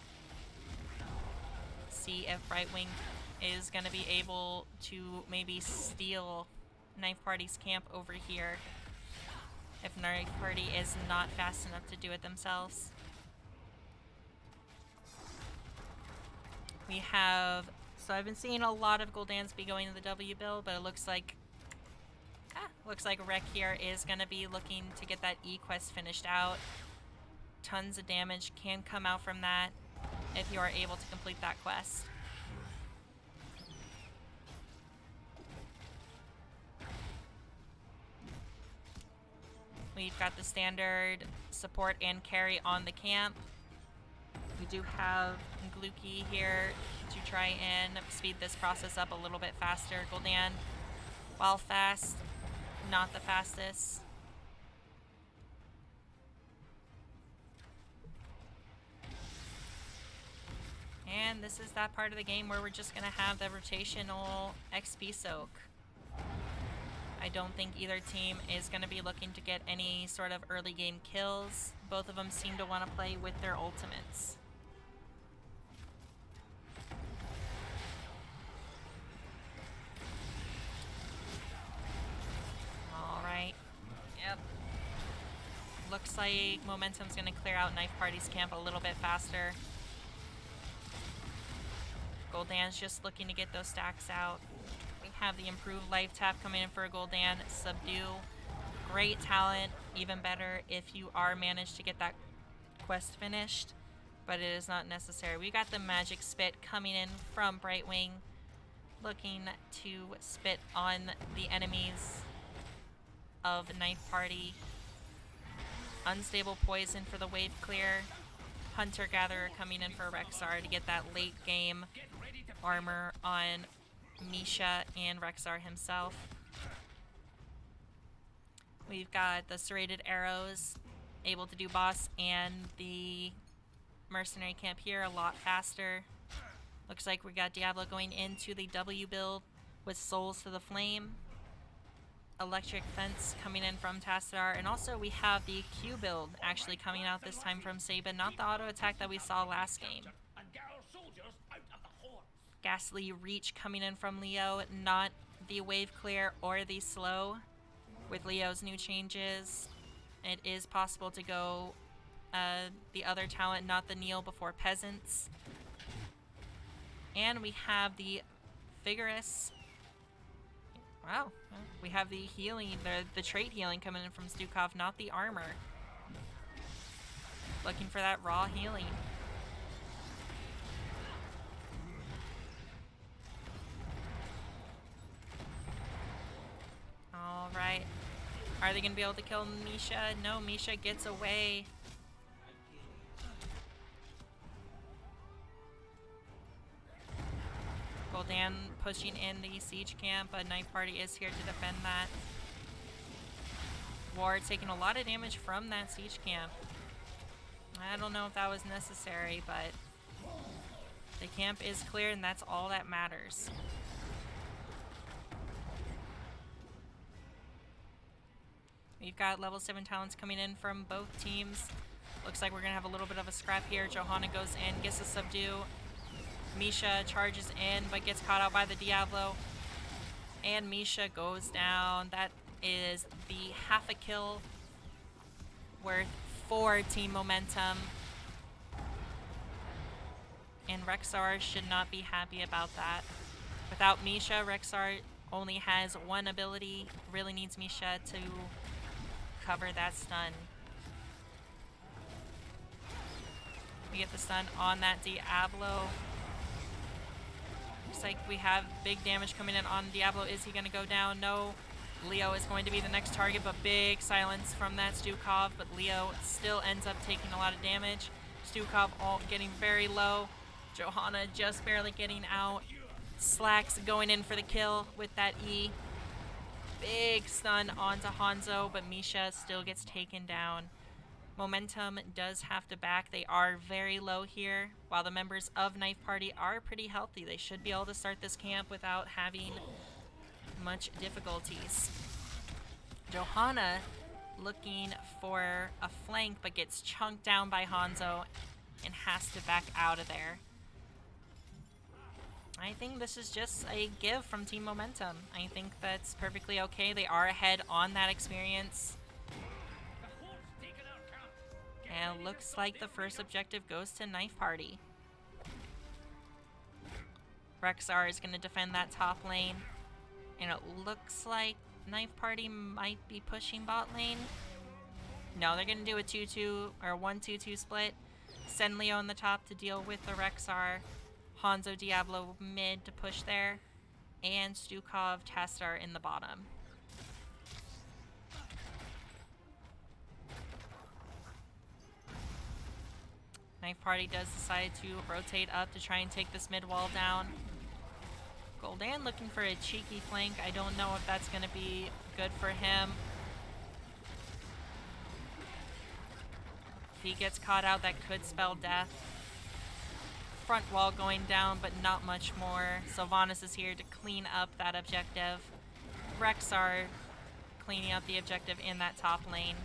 See if Brightwing is going to be able to maybe steal Knife Party's camp over here. If Knife Party is not fast enough to do it themselves. We have, so I've been seeing a lot of Gul'dans be going to the W build, but it looks like Looks like Rek here is going to be looking to get that E quest finished out. Tons of damage can come out from that if you are able to complete that quest. We've got the standard support and carry on the camp. We do have Gluki here to try and speed this process up a little bit faster. Gul'dan, while fast, not the fastest. And this is that part of the game where we're just going to have the rotational XP soak. I don't think either team is going to be looking to get any sort of early game kills. Both of them seem to want to play with their ultimates. Alright. Yep. Looks like Momentum's going to clear out Knife Party's camp a little bit faster. Gul'dan's just looking to get those stacks out. We have the improved life tap coming in for Gul'dan. Subdue. Great talent. Even better if you are managed to get that quest finished. But it is not necessary. We got the magic spit coming in from Brightwing. Looking to spit on the enemies of Knife Party. Unstable poison for the wave clear. Hunter Gatherer coming in for Rexxar to get that late game armor on Misha and Rexxar himself. We've got the serrated arrows able to do boss and the mercenary camp here a lot faster. Looks like we got Diablo going into the W build with Souls to the Flame. Electric Fence coming in from Tassadar, and also we have the Q build actually coming out this time from Saban, not the auto attack that we saw last game. Ghastly Reach coming in from Leo, not the wave clear or the slow. With Leo's new changes, it is possible to go the other talent, not the kneel before Peasants. And we have the Vigorous. Wow, we have the healing, the trait healing coming in from Stukov, not the armor. Looking for that raw healing. Alright. Are they going to be able to kill Misha? No, Misha gets away. Gul'dan pushing in the siege camp, but Knife Party is here to defend that. Ward taking a lot of damage from that siege camp. I don't know if that was necessary, but the camp is clear and that's all that matters. We've got level 7 talents coming in from both teams. Looks like we're going to have a little bit of a scrap here. Johanna goes in, gets a subdue. Misha charges in, but gets caught out by the Diablo. And Misha goes down. That is the half a kill worth for Team Momentum. And Rexxar should not be happy about that. Without Misha, Rexxar only has one ability. Really needs Misha to cover that stun. We get the stun on that Diablo. Looks like we have big damage coming in on Diablo. Is he going to go down? No. Leo is going to be the next target, but big silence from that Stukov. But Leo still ends up taking a lot of damage. Stukov all getting very low. Johanna just barely getting out. Slacks going in for the kill with that E. Big stun onto Hanzo, but Misha still gets taken down. Momentum does have to back. They are very low here, while the members of Knife Party are pretty healthy. They should be able to start this camp without having much difficulties. Johanna looking for a flank, but gets chunked down by Hanzo and has to back out of there. I think this is just a give from Team Momentum. I think that's perfectly okay. They are ahead on that experience. And it looks like the first objective goes to Knife Party. Rexxar is going to defend that top lane. And it looks like Knife Party might be pushing bot lane. No, they're gonna do a 2-2 or 1-2-2 split. Send Leo on the top to deal with the Rexar. Hanzo Diablo mid to push there. And Stukov Tastar in the bottom. Knife Party does decide to rotate up to try and take this mid wall down. Gul'dan looking for a cheeky flank. I don't know if that's going to be good for him. If he gets caught out, that could spell death. Front wall going down, but not much more. Sylvanas is here to clean up that objective. Rexar cleaning up the objective in that top lane.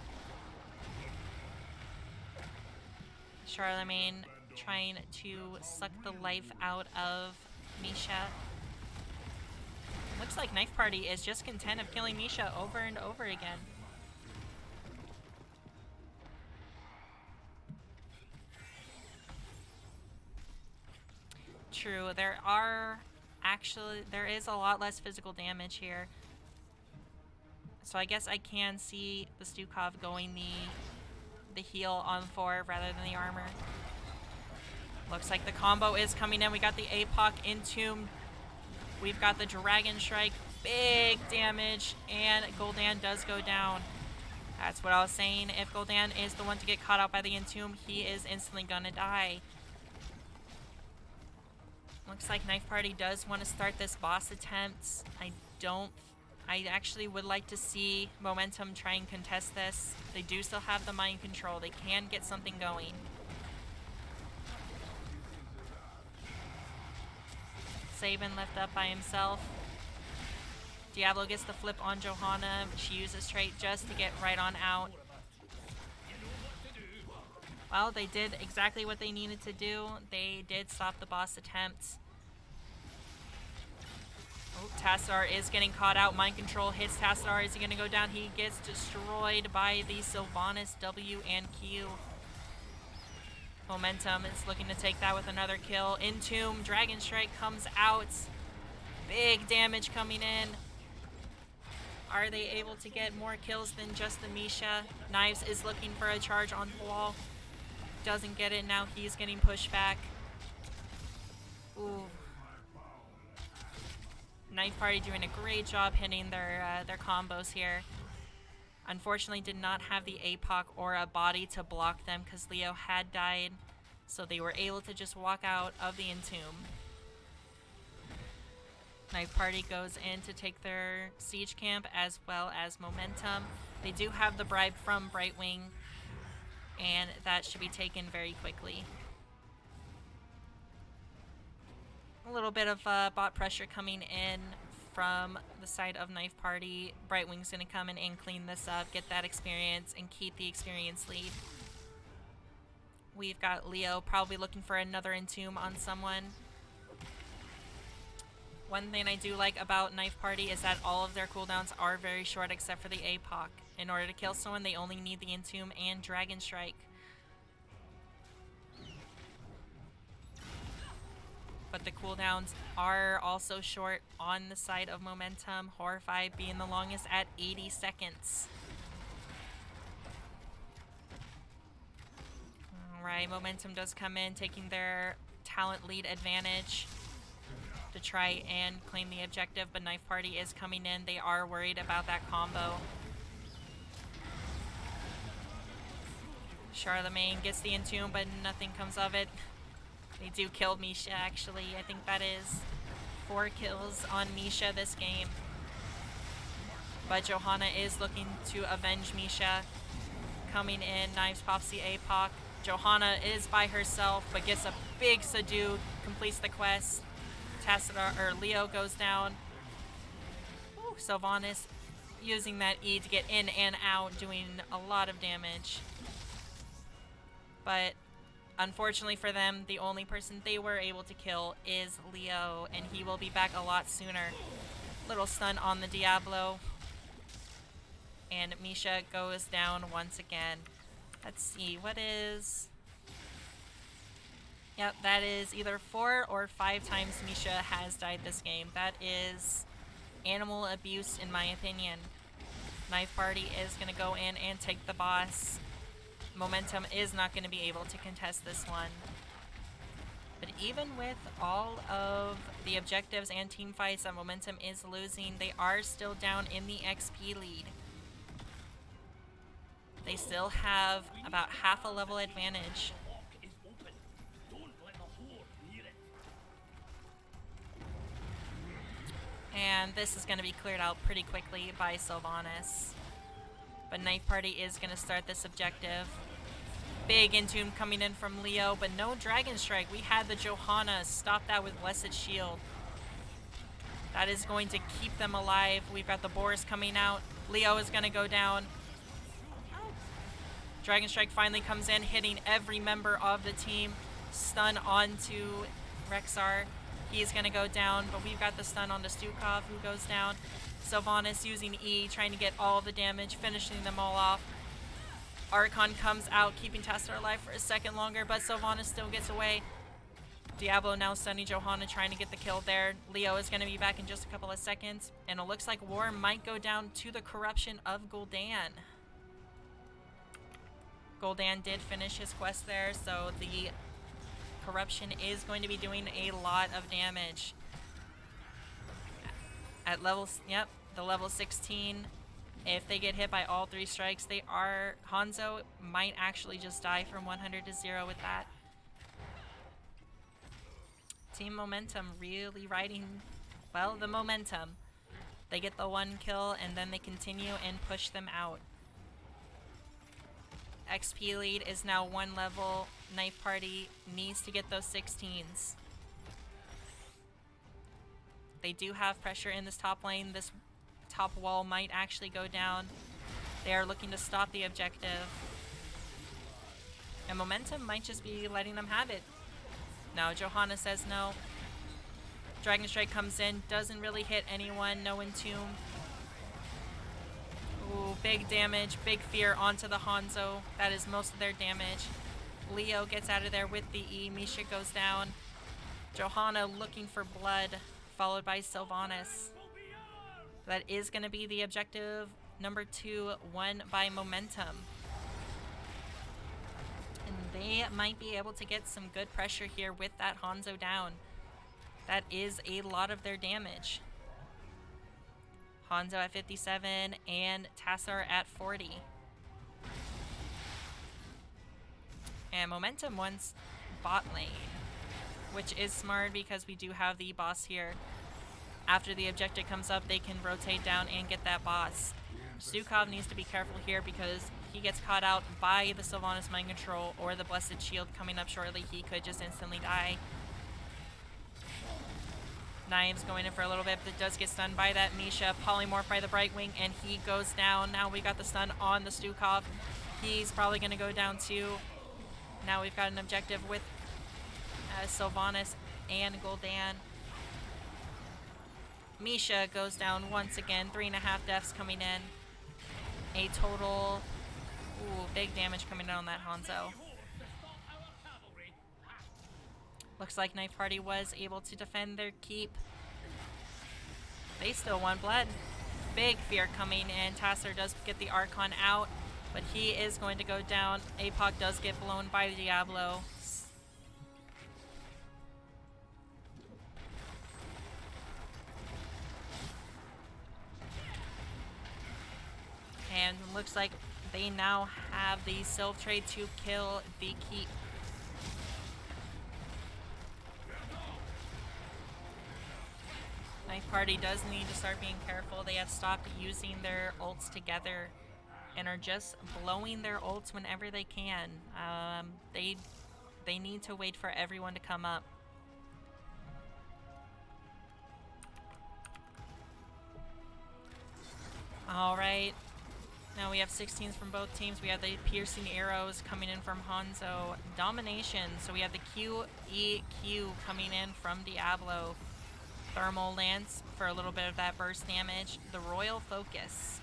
Charlemagne trying to suck the life out of Misha. Looks like Knife Party is just content of killing Misha over and over again. True, there is a lot less physical damage here. So I guess I can see the Stukov going the heal on 4 rather than the armor. Looks like the combo is coming in. We got the APOC Entomb. We've got the Dragon Strike. Big damage, and Gul'dan does go down. That's what I was saying. If Gul'dan is the one to get caught out by the Entomb, he is instantly gonna die. Looks like Knife Party does want to start this boss attempt. I actually would like to see Momentum try and contest this. They do still have the mind control. They can get something going. Sabin left up by himself. Diablo gets the flip on Johanna. She uses trait just to get right on out. Well, they did exactly what they needed to do. They did stop the boss attempt. Oh, Tassadar is getting caught out. Mind control hits Tassadar. Is he going to go down? He gets destroyed by the Sylvanas W and Q. Momentum is looking to take that with another kill. Entomb, Dragon Strike comes out. Big damage coming in. Are they able to get more kills than just the Misha? Knives is looking for a charge on wall. Doesn't get it. Now he's getting pushed back. Ooh. Knife Party doing a great job hitting their combos here. Unfortunately did not have the APOC or a body to block them because Leo had died. So they were able to just walk out of the Entomb. Knife Party goes in to take their siege camp as well as Momentum. They do have the bribe from Brightwing, and that should be taken very quickly. A little bit of bot pressure coming in from the side of Knife Party. Brightwing's going to come in and clean this up, get that experience, and keep the experience lead. We've got Leo probably looking for another Entomb on someone. One thing I do like about Knife Party is that all of their cooldowns are very short except for the APOC. In order to kill someone, they only need the Entomb and Dragon Strike. But the cooldowns are also short on the side of Momentum. Horrify being the longest at 80 seconds. Alright, Momentum does come in, taking their talent lead advantage to try and claim the objective, but Knife Party is coming in. They are worried about that combo. Charlemagne gets the Entomb, but nothing comes of it. They do kill Misha, actually. I think that is 4 kills on Misha this game. But Johanna is looking to avenge Misha. Coming in, Knives pops the APOC. Johanna is by herself, but gets a big subdue, completes the quest. Leo goes down. Ooh, Sylvanas using that E to get in and out, doing a lot of damage. But unfortunately for them, the only person they were able to kill is Leo, and he will be back a lot sooner. Little stun on the Diablo. And Misha goes down once again. Let's see, what is... Yep, that is either 4 or 5 times Misha has died this game. That is animal abuse in my opinion. Knife Party is going to go in and take the boss. Momentum is not going to be able to contest this one. But even with all of the objectives and team fights that Momentum is losing, they are still down in the XP lead. They still have about half a level advantage. The lock is open. Don't let the horde near it. And this is going to be cleared out pretty quickly by Sylvanas. But Knife Party is going to start this objective. Big Entomb coming in from Leo, but no Dragon Strike. We had the Johanna stop that with Blessed Shield. That is going to keep them alive. We've got the Boris coming out. Leo is going to go down. Dragon Strike finally comes in, hitting every member of the team. Stun onto Rexar. He's going to go down, but we've got the stun onto Stukov, who goes down. Sylvanas using E, trying to get all the damage, finishing them all off. Archon comes out, keeping Tassadar alive for a second longer, but Sylvanas still gets away. Diablo now stunning Johanna, trying to get the kill there. Leo is going to be back in just a couple of seconds, and it looks like war might go down to the corruption of Gul'dan. Gul'dan did finish his quest there, so the corruption is going to be doing a lot of damage. At levels, yep, the level 16, if they get hit by all 3 strikes, they are, Hanzo might actually just die from 100 to 0 with that. Team Momentum really riding, well, the momentum. They get the 1 kill and then they continue and push them out. XP lead is now 1 level. Knife Party needs to get those 16s. They do have pressure in this top lane. This top wall might actually go down. They are looking to stop the objective. And Momentum might just be letting them have it. No, Johanna says no. Dragon Strike comes in, doesn't really hit anyone. No Entomb. Ooh, big damage, big fear onto the Hanzo. That is most of their damage. Leo gets out of there with the E. Misha goes down. Johanna looking for blood, followed by Sylvanas. That is going to be the objective number 2, won by Momentum. And they might be able to get some good pressure here with that Hanzo down. That is a lot of their damage. Hanzo at 57 and Tassadar at 40. And Momentum wants bot lane, which is smart because we do have the boss here. After the objective comes up, they can rotate down and get that boss. Stukov needs to be careful here because he gets caught out by the Sylvanas Mind Control or the Blessed Shield coming up shortly. He could just instantly die. Knives going in for a little bit, but it does get stunned by that Misha. Polymorph by the Brightwing, and he goes down. Now we got the stun on the Stukov. He's probably going to go down too. Now we've got an objective with Sylvanas and Gul'dan. Misha goes down once again. 3.5 deaths coming in. A total... Ooh, big damage coming in on that Hanzo. Looks like Knife Party was able to defend their keep. They still want blood. Big fear coming in. Tassadar does get the Archon out, but he is going to go down. APOC does get blown by the Diablo. And looks like they now have the Sylph trade to kill the keep. Knife Party does need to start being careful. They have stopped using their ults together and are just blowing their ults whenever they can. They need to wait for everyone to come up. Alright. Now we have 16s from both teams. We have the piercing arrows coming in from Hanzo. Domination. So we have the QEQ coming in from Diablo. Thermal Lance for a little bit of that burst damage. The Royal Focus.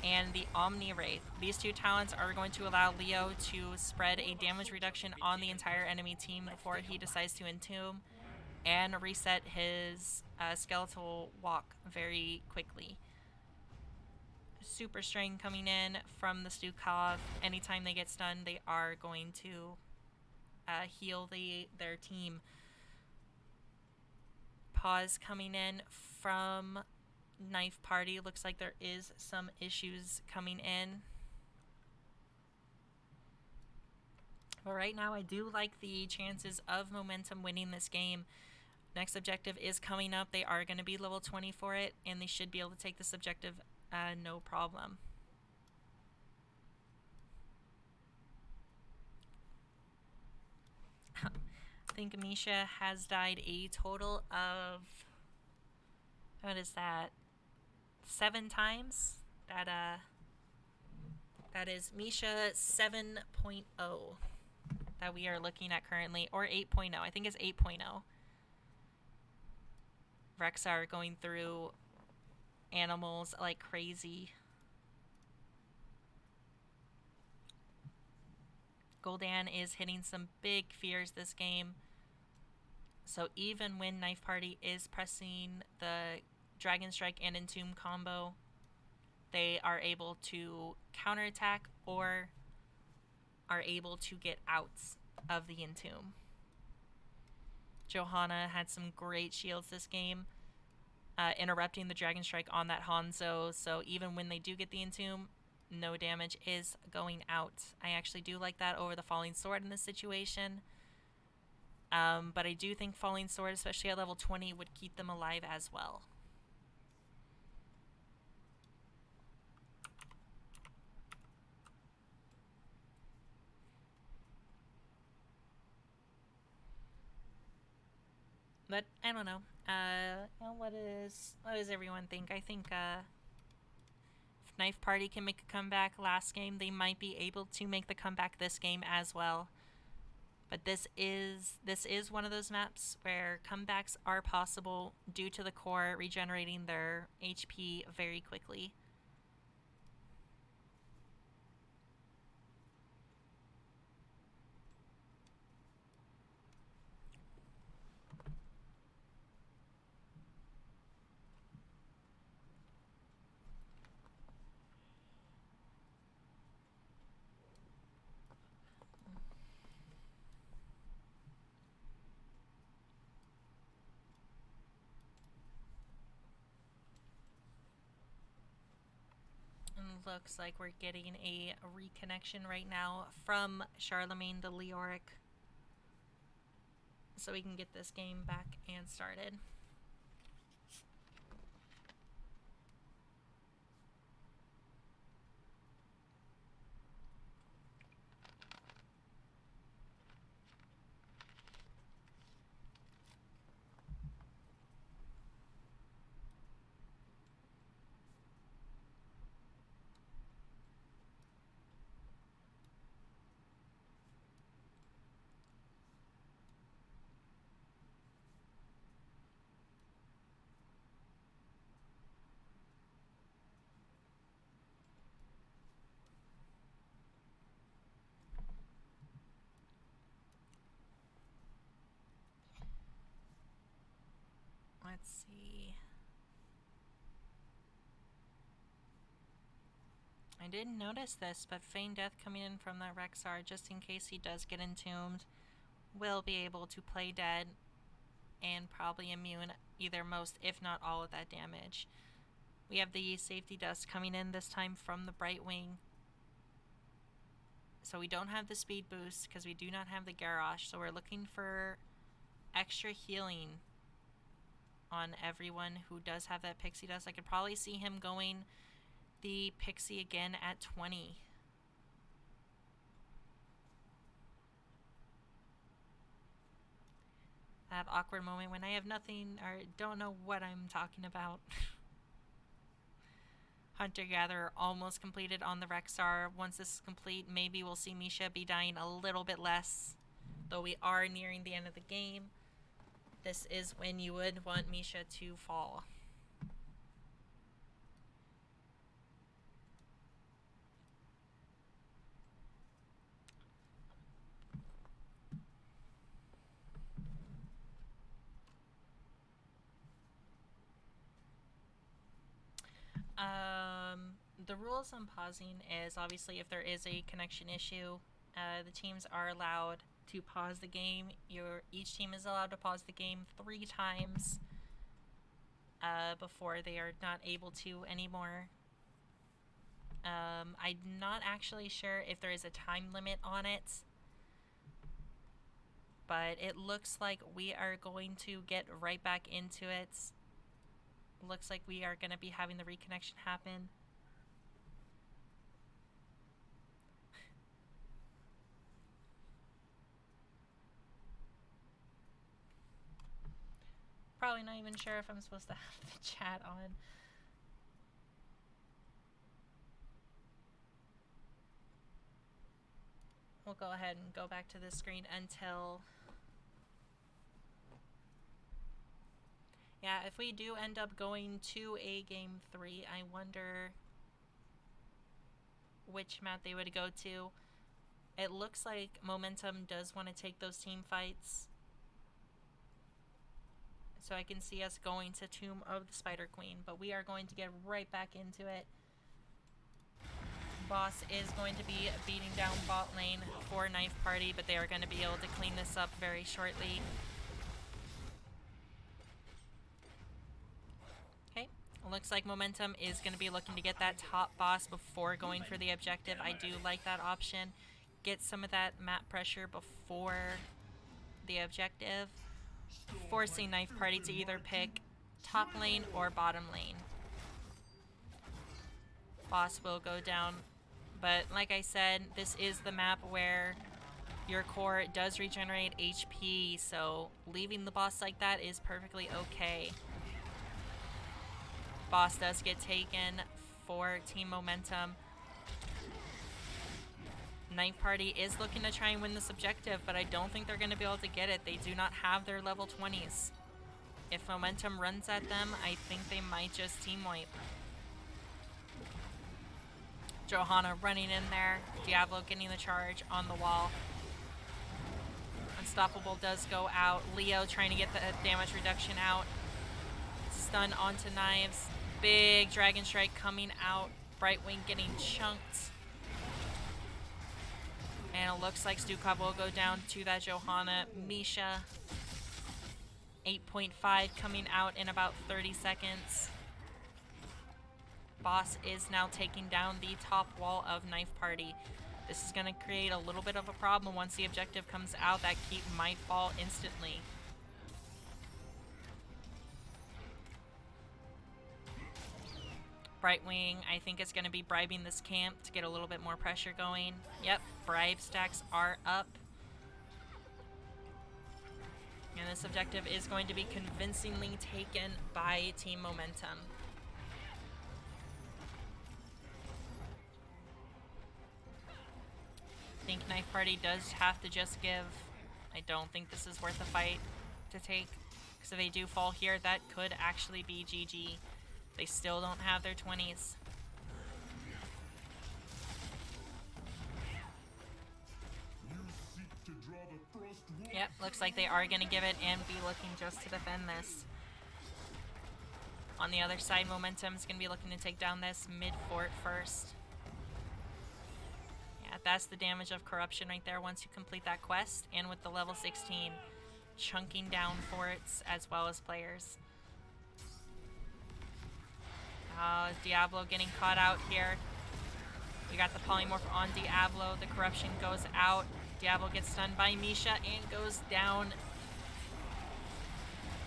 And the Omni Wraith. These 2 talents are going to allow Leo to spread a damage reduction on the entire enemy team before he decides to entomb and reset his skeletal walk very quickly. super strain coming in from the Stukov. Anytime they get stunned, they are going to heal their team. Pause coming in from Knife Party. Looks like there is some issues coming in. But right now, I do like the chances of Momentum winning this game. Next objective is coming up. They are going to be level 20 for it, and they should be able to take this objective no problem. I think Misha has died a total of, what is that, 7 times? That is Misha 7.0 that we are looking at currently, or 8.0. I think it's 8.0. Rexar going through animals like crazy. Gul'dan is hitting some big fears this game. So even when Knife Party is pressing the Dragon Strike and Entomb combo, they are able to counterattack or are able to get out of the Entomb. Johanna had some great shields this game, interrupting the Dragon Strike on that Hanzo, so even when they do get the Entomb, no damage is going out. I actually do like that over the Falling Sword in this situation. But I do think Falling Sword, especially at level 20, would keep them alive as well. But I don't know. What does everyone think? I think if Knife Party can make a comeback last game, they might be able to make the comeback this game as well. But this is one of those maps where comebacks are possible due to the core regenerating their HP very quickly. Looks like we're getting a reconnection right now from Charlemagne the Leoric, so we can get this game back and started. Let's see. I didn't notice this, but Feign Death coming in from that Rexar, just in case he does get entombed, will be able to play dead and probably immune either most, if not all, of that damage. We have the Safety Dust coming in this time from the Brightwing. So we don't have the speed boost because we do not have the Garrosh, so we're looking for extra healing on everyone who does have that Pixie Dust. I could probably see him going the Pixie again at 20. That awkward moment when I have nothing or don't know what I'm talking about. Hunter-Gatherer almost completed on the Rexar. Once this is complete, maybe we'll see Misha be dying a little bit less, though we are nearing the end of the game. This is when you would want Misha to fall. the rules on pausing is obviously if there is a connection issue, the teams are allowed to pause the game. Each team is allowed to pause the game 3 times before they are not able to anymore. I'm not actually sure if there is a time limit on it, but it looks like we are going to get right back into it. Looks like we are going to be having the reconnection happen. Probably not even sure if I'm supposed to have the chat on. We'll go ahead and go back to this screen until... Yeah, if we do end up going to a game 3, I wonder which map they would go to. It looks like Momentum does want to take those team fights. So I can see us going to Tomb of the Spider Queen, but we are going to get right back into it. Boss is going to be beating down bot lane for Knife Party, but they are going to be able to clean this up very shortly. Okay, looks like Momentum is going to be looking to get that top boss before going for the objective. I do like that option. Get some of that map pressure before the objective, forcing Knife Party to either pick top lane or bottom lane. Boss will go down, but like I said, this is the map where your core does regenerate HP, so leaving the boss like that is perfectly okay. Boss does get taken for Team Momentum. Knife Party is looking to try and win this objective, but I don't think they're going to be able to get it. They do not have their level 20s. If Momentum runs at them, I think they might just team wipe. Johanna running in there. Diablo getting the charge on the wall. Unstoppable does go out. Leo trying to get the damage reduction out. Stun onto Knives. Big Dragon Strike coming out. Brightwing getting chunked. And it looks like Stukov will go down to that Johanna. Misha, 8.5 coming out in about 30 seconds. Boss is now taking down the top wall of Knife Party. This is going to create a little bit of a problem once the objective comes out. That keep might fall instantly. Brightwing, I think it's going to be bribing this camp to get a little bit more pressure going. Yep, bribe stacks are up. And this objective is going to be convincingly taken by Team Momentum. I think Knife Party does have to just give. I don't think this is worth a fight to take. Because if they do fall here, that could actually be GG. They still don't have their 20s. Yep, looks like they are going to give it and be looking just to defend this. On the other side, Momentum is going to be looking to take down this mid-fort first. Yeah, that's the damage of corruption right there once you complete that quest. And with the level 16, chunking down forts as well as players. Diablo getting caught out here. We got the polymorph on Diablo. The corruption goes out. Diablo gets stunned by Misha and goes down.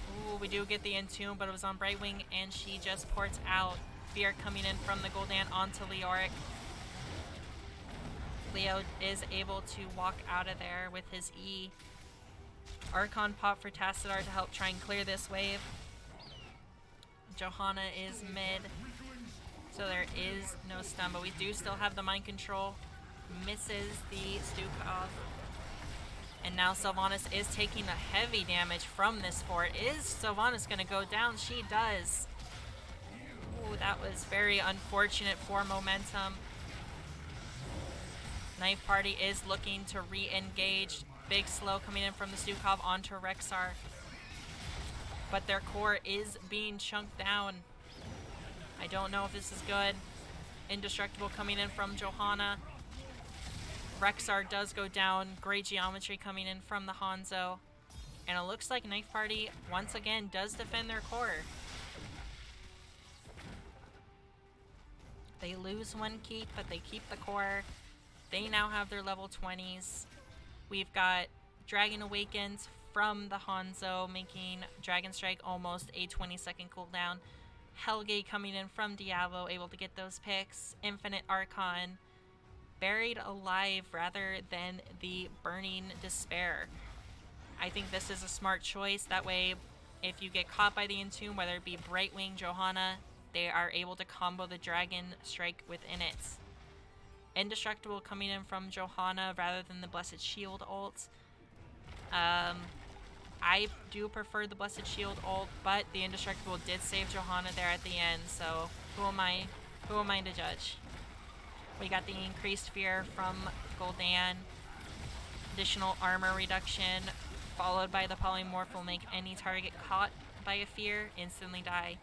Ooh, we do get the Entomb, but it was on Brightwing and she just ports out. Fear coming in from the Gul'dan onto Leoric. Leo is able to walk out of there with his E. Archon pop for Tassadar to help try and clear this wave. Johanna is mid, so there is no stun, but we do still have the mind control. Misses the Stukov. And now Sylvanas is taking a heavy damage from this fort. Is Sylvanas going to go down? She does. Ooh, that was very unfortunate for Momentum. Knife Party is looking to re-engage. Big slow coming in from the Stukov onto Rexar. But their core is being chunked down. I don't know if this is good. Indestructible coming in from Johanna. Rexar does go down. Great geometry coming in from the Hanzo. And it looks like Knife Party, once again, does defend their core. They lose one keep, but they keep the core. They now have their level 20s. We've got Dragon Awakens from the Hanzo, making Dragon Strike almost a 20-second cooldown. Hellgate coming in from Diablo, able to get those picks. Infinite Archon, Buried Alive rather than the Burning Despair. I think this is a smart choice. That way, if you get caught by the Entomb, whether it be Brightwing, Johanna, they are able to combo the Dragon Strike within it. Indestructible coming in from Johanna rather than the Blessed Shield ult. I do prefer the Blessed Shield ult, but the Indestructible did save Johanna there at the end, so who am I to judge? We got the increased fear from Gul'dan. Additional armor reduction, followed by the Polymorph will make any target caught by a fear instantly die.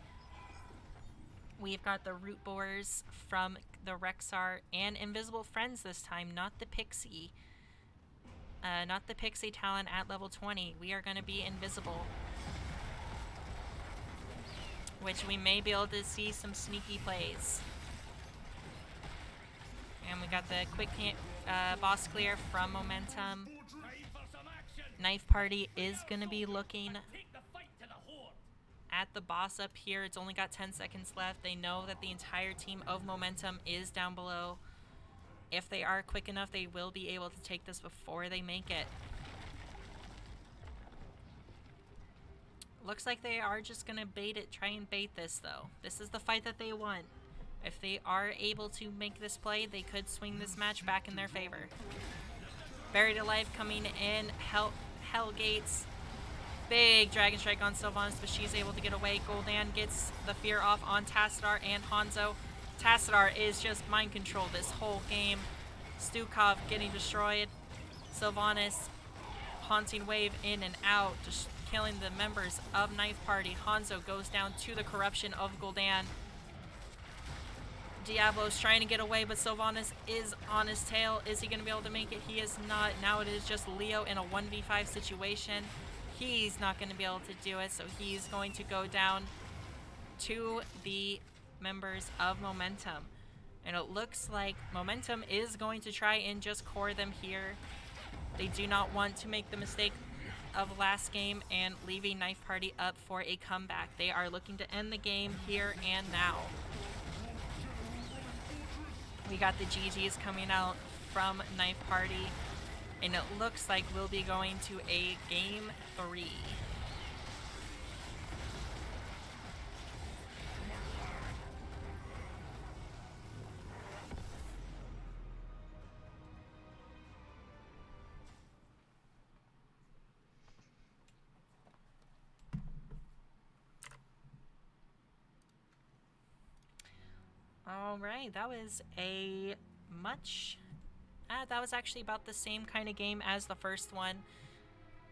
We've got the Root Borers from the Rexar and Invisible Friends this time, not the Pixie. Not the Pixie talent at level 20. We are going to be invisible. Which we may be able to see some sneaky plays. And we got the quick boss clear from Momentum. Knife Party is going to be looking at the boss up here. It's only got 10 seconds left. They know that the entire team of Momentum is down below. If they are quick enough, they will be able to take this before they make it. Looks like they are just going to try and bait this though. This is the fight that they want. If they are able to make this play, they could swing this match back in their favor. Buried Alive coming in. Hellgates. Big Dragon Strike on Sylvanas, but she's able to get away. Gul'dan gets the fear off on Tassadar and Hanzo. Tassadar is just mind controlled this whole game. Stukov getting destroyed. Sylvanas, Haunting Wave in and out, just killing the members of Knife Party. Hanzo goes down to the corruption of Gul'dan. Diablo's trying to get away, but Sylvanas is on his tail. Is he going to be able to make it? He is not. Now it is just Leo in a 1v5 situation. He's not going to be able to do it, so he's going to go down to the members of Momentum. And it looks like Momentum is going to try and just core them here. They do not want to make the mistake of last game and leaving Knife Party up for a comeback. They are looking to end the game here and now. We got the GGs coming out from Knife Party, and it looks like we'll be going to a game 3. Alright, that was a much... that was actually about the same kind of game as the first one.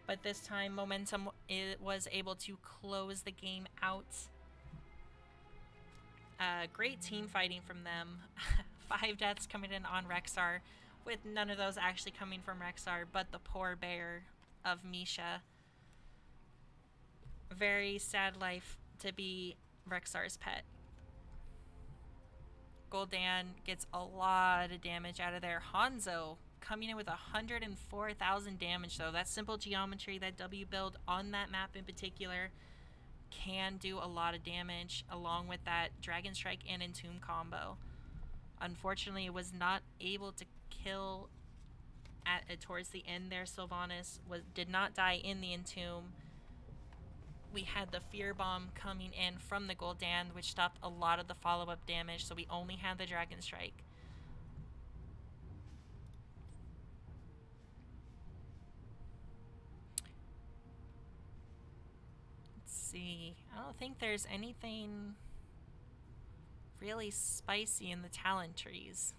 But this time, Momentum was able to close the game out. Great team fighting from them. 5 deaths coming in on Rexar, with none of those actually coming from Rexar, but the poor bear of Misha. Very sad life to be Rexar's pet. Gul'dan gets a lot of damage out of there. Hanzo coming in with 104,000 damage though. That simple geometry, that W build on that map in particular, can do a lot of damage along with that Dragon Strike and Entomb combo. Unfortunately, it was not able to kill towards the end there. Sylvanas did not die in the Entomb. We had the Fear Bomb coming in from the Gul'dan, which stopped a lot of the follow-up damage, so we only had the Dragon Strike. Let's see. I don't think there's anything really spicy in the talent trees.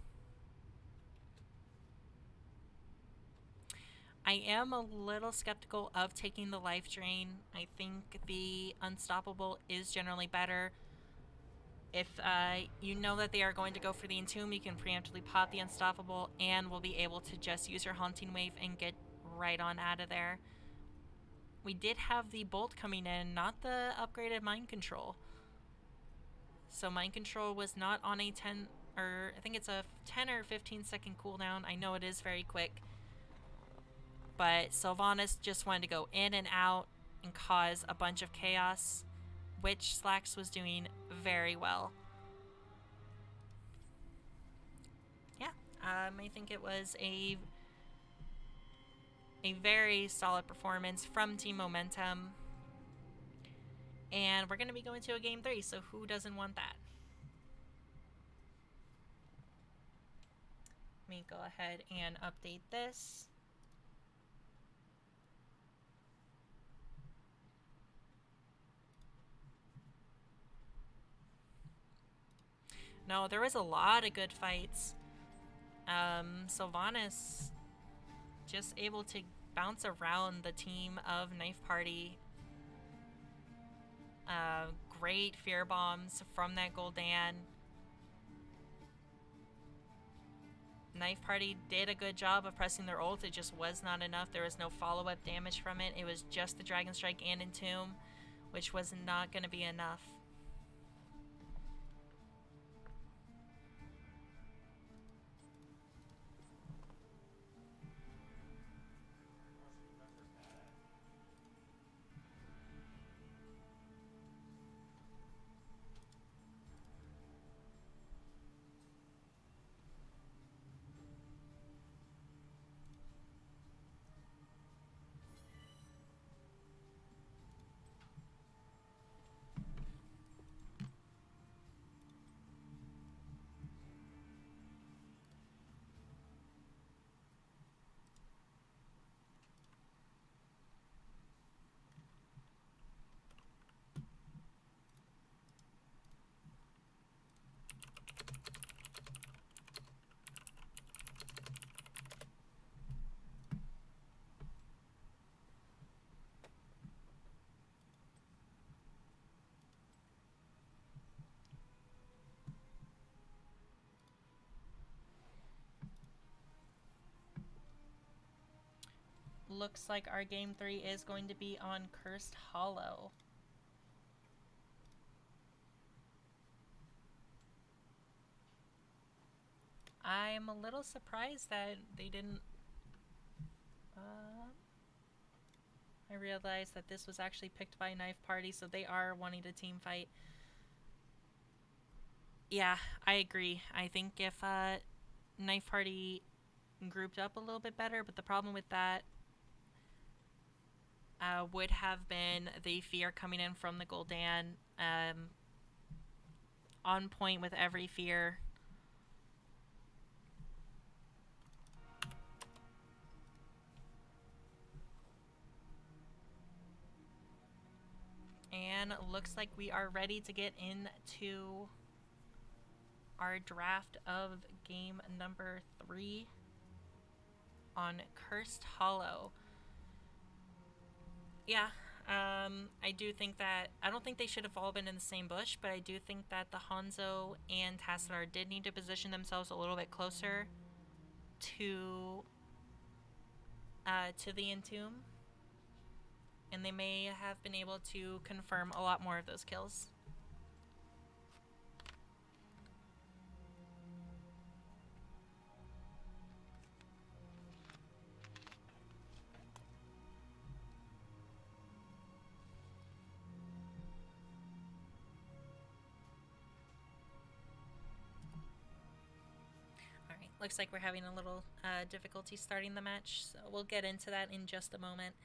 I am a little skeptical of taking the life drain. I think the unstoppable is generally better. If you know that they are going to go for the Entomb, you can preemptively pop the Unstoppable and will be able to just use your Haunting Wave and get right on out of there. We did have the Bolt coming in, not the upgraded Mind Control. So Mind Control was not on a 10, or I think it's a 10 or 15 second cooldown. I know it is very quick. But Sylvanas just wanted to go in and out and cause a bunch of chaos, which Slax was doing very well. Yeah, I think it was a very solid performance from Team Momentum. And we're going to be going to a Game 3, so who doesn't want that? Let me go ahead and update this. No, there was a lot of good fights. Sylvanas just able to bounce around the team of Knife Party. Great fear bombs from that Gul'dan. Knife Party did a good job of pressing their ult. It just was not enough. There was no follow-up damage from it. It was just the Dragon Strike and Entomb, which was not going to be enough. Looks like our Game 3 is going to be on Cursed Hollow. I'm a little surprised that they didn't... I realized that this was actually picked by Knife Party, so they are wanting to team fight. Yeah, I agree. I think if Knife Party grouped up a little bit better, but the problem with that would have been the fear coming in from the Gul'dan. On point with every fear. And looks like we are ready to get into our draft of game number 3 on Cursed Hollow. Yeah, I do think that... I don't think they should have all been in the same bush, but I do think that the Hanzo and Tassadar did need to position themselves a little bit closer to the Entomb. And they may have been able to confirm a lot more of those kills. Alright, looks like we're having a little difficulty starting the match, so we'll get into that in just a moment.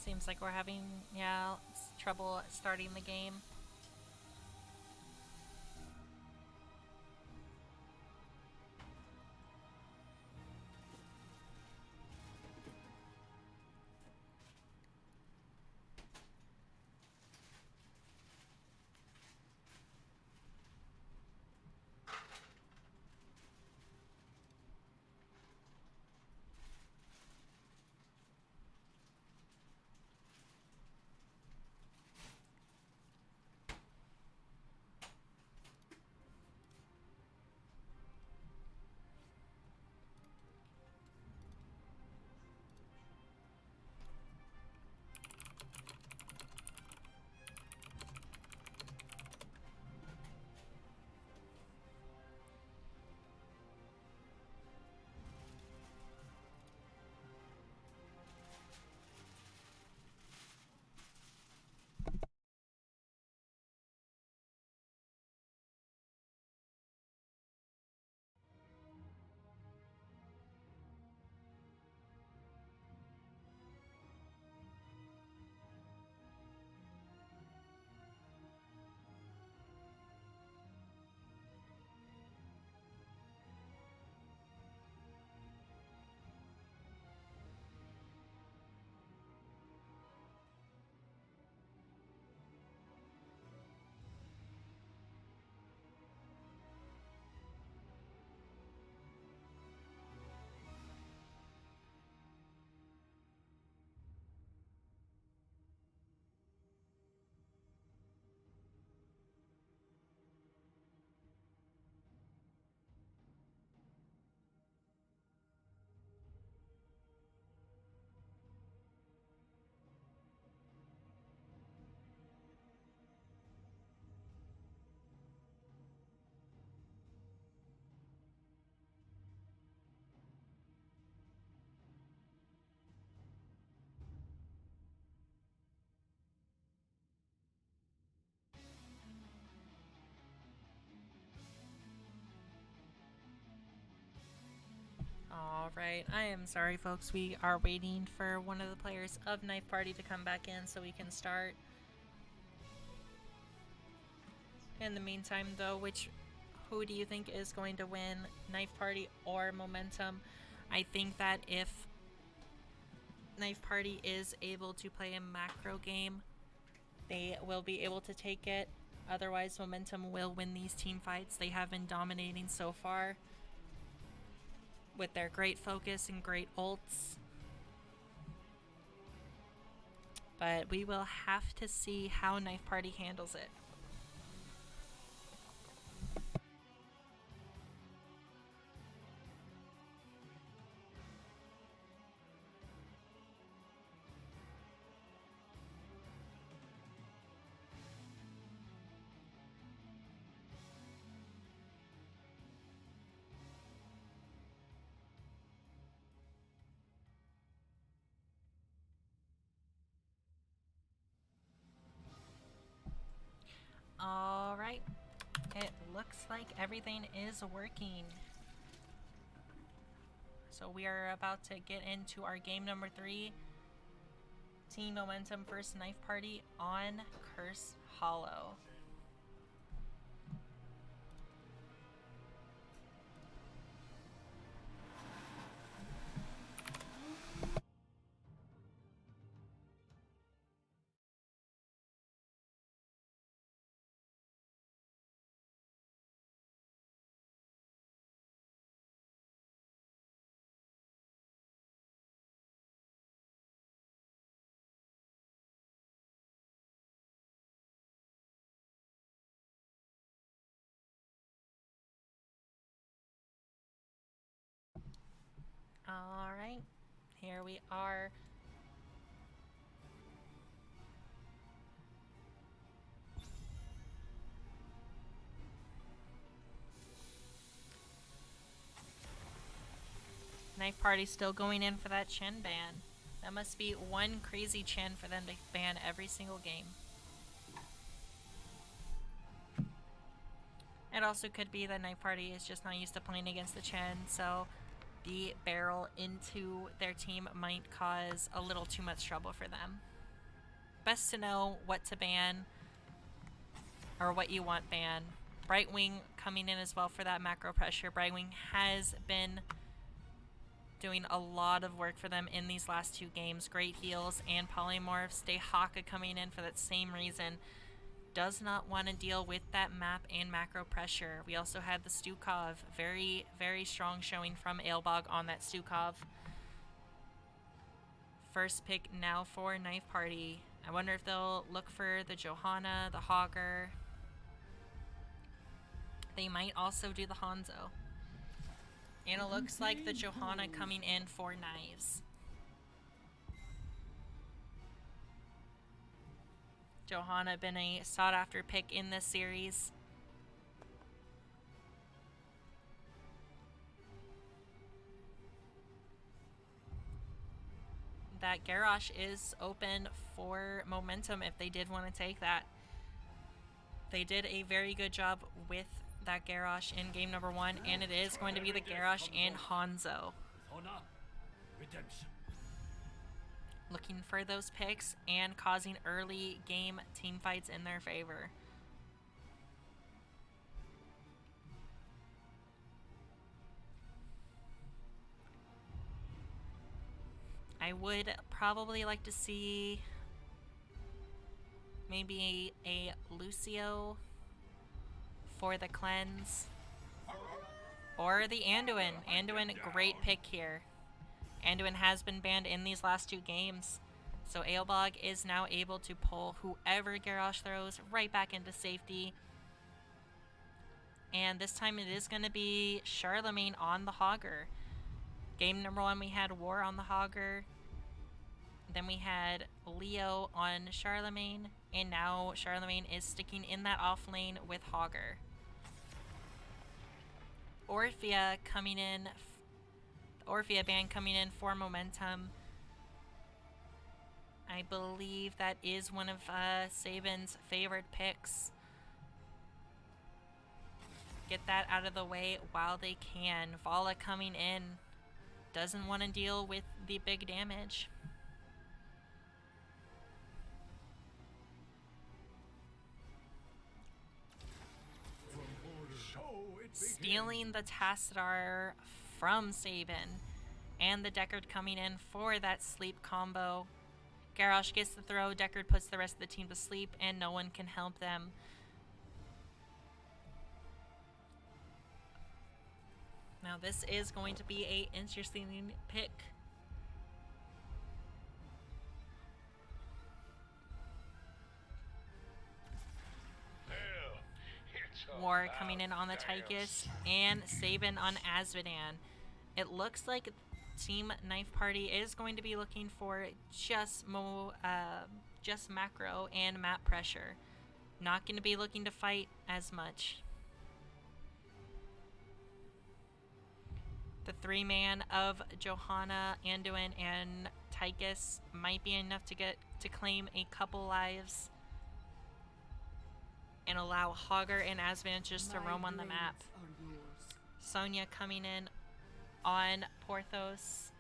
Seems like we're having, yeah, trouble starting the game. Alright, I am sorry folks, we are waiting for one of the players of Knife Party to come back in so we can start. In the meantime though, who do you think is going to win, Knife Party or Momentum? I think that if Knife Party is able to play a macro game, they will be able to take it. Otherwise, Momentum will win these team fights. They have been dominating so far with their great focus and great ults. But we will have to see how Knife Party handles it. Alright, it looks like everything is working. So we are about to get into our game number 3. Team Momentum versus Knife Party on Curse Hollow. Alright, here we are. Knife Party still going in for that Chen ban. That must be one crazy Chen for them to ban every single game. It also could be that Knife Party is just not used to playing against the Chen, so the barrel into their team might cause a little too much trouble for them. best to know what to ban or what you want banned. Brightwing coming in as well for that macro pressure. Brightwing has been doing a lot of work for them in these last 2 games. Great heals and polymorphs. Dehaka coming in for that same reason. Does not want to deal with that map and macro pressure. We also had the Stukov. Very, very strong showing from Aelbog on that Stukov. First pick now for Knife Party. I wonder if they'll look for the Johanna, the Hogger. They might also do the Hanzo. And it looks like the Johanna coming in for Knives. Johanna been a sought-after pick in this series. That Garrosh is open for momentum if they did want to take that. They did a very good job with that Garrosh in game number 1, and it is going to be the Garrosh and Hanzo. Honor, redemption. Looking for those picks and causing early game team fights in their favor. I would probably like to see maybe a Lucio for the cleanse. Or the Anduin. Anduin, great pick here. Anduin has been banned in these last 2 games. So Aelbog is now able to pull whoever Garrosh throws right back into safety. And this time it is going to be Charlemagne on the Hogger. Game number 1 we had War on the Hogger. Then we had Leo on Charlemagne. And now Charlemagne is sticking in that off lane with Hogger. Orphea coming in. Orphea ban coming in for momentum. I believe that is one of Saban's favorite picks. Get that out of the way while they can. Vala coming in. Doesn't want to deal with the big damage. Stealing the Tassadar from Sabin. And the Deckard coming in for that sleep combo. Garrosh gets the throw, Deckard puts the rest of the team to sleep, and no one can help them. Now this is going to be an interesting pick. War coming in on the Tychus, and Sabin on Azmodan. It looks like Team Knife Party is going to be looking for just macro and map pressure. Not going to be looking to fight as much. The 3-man of Johanna, Anduin, and Tychus might be enough to claim a couple lives and allow Hogger and Azmodan just to roam on the map. Sonya coming in on Porthos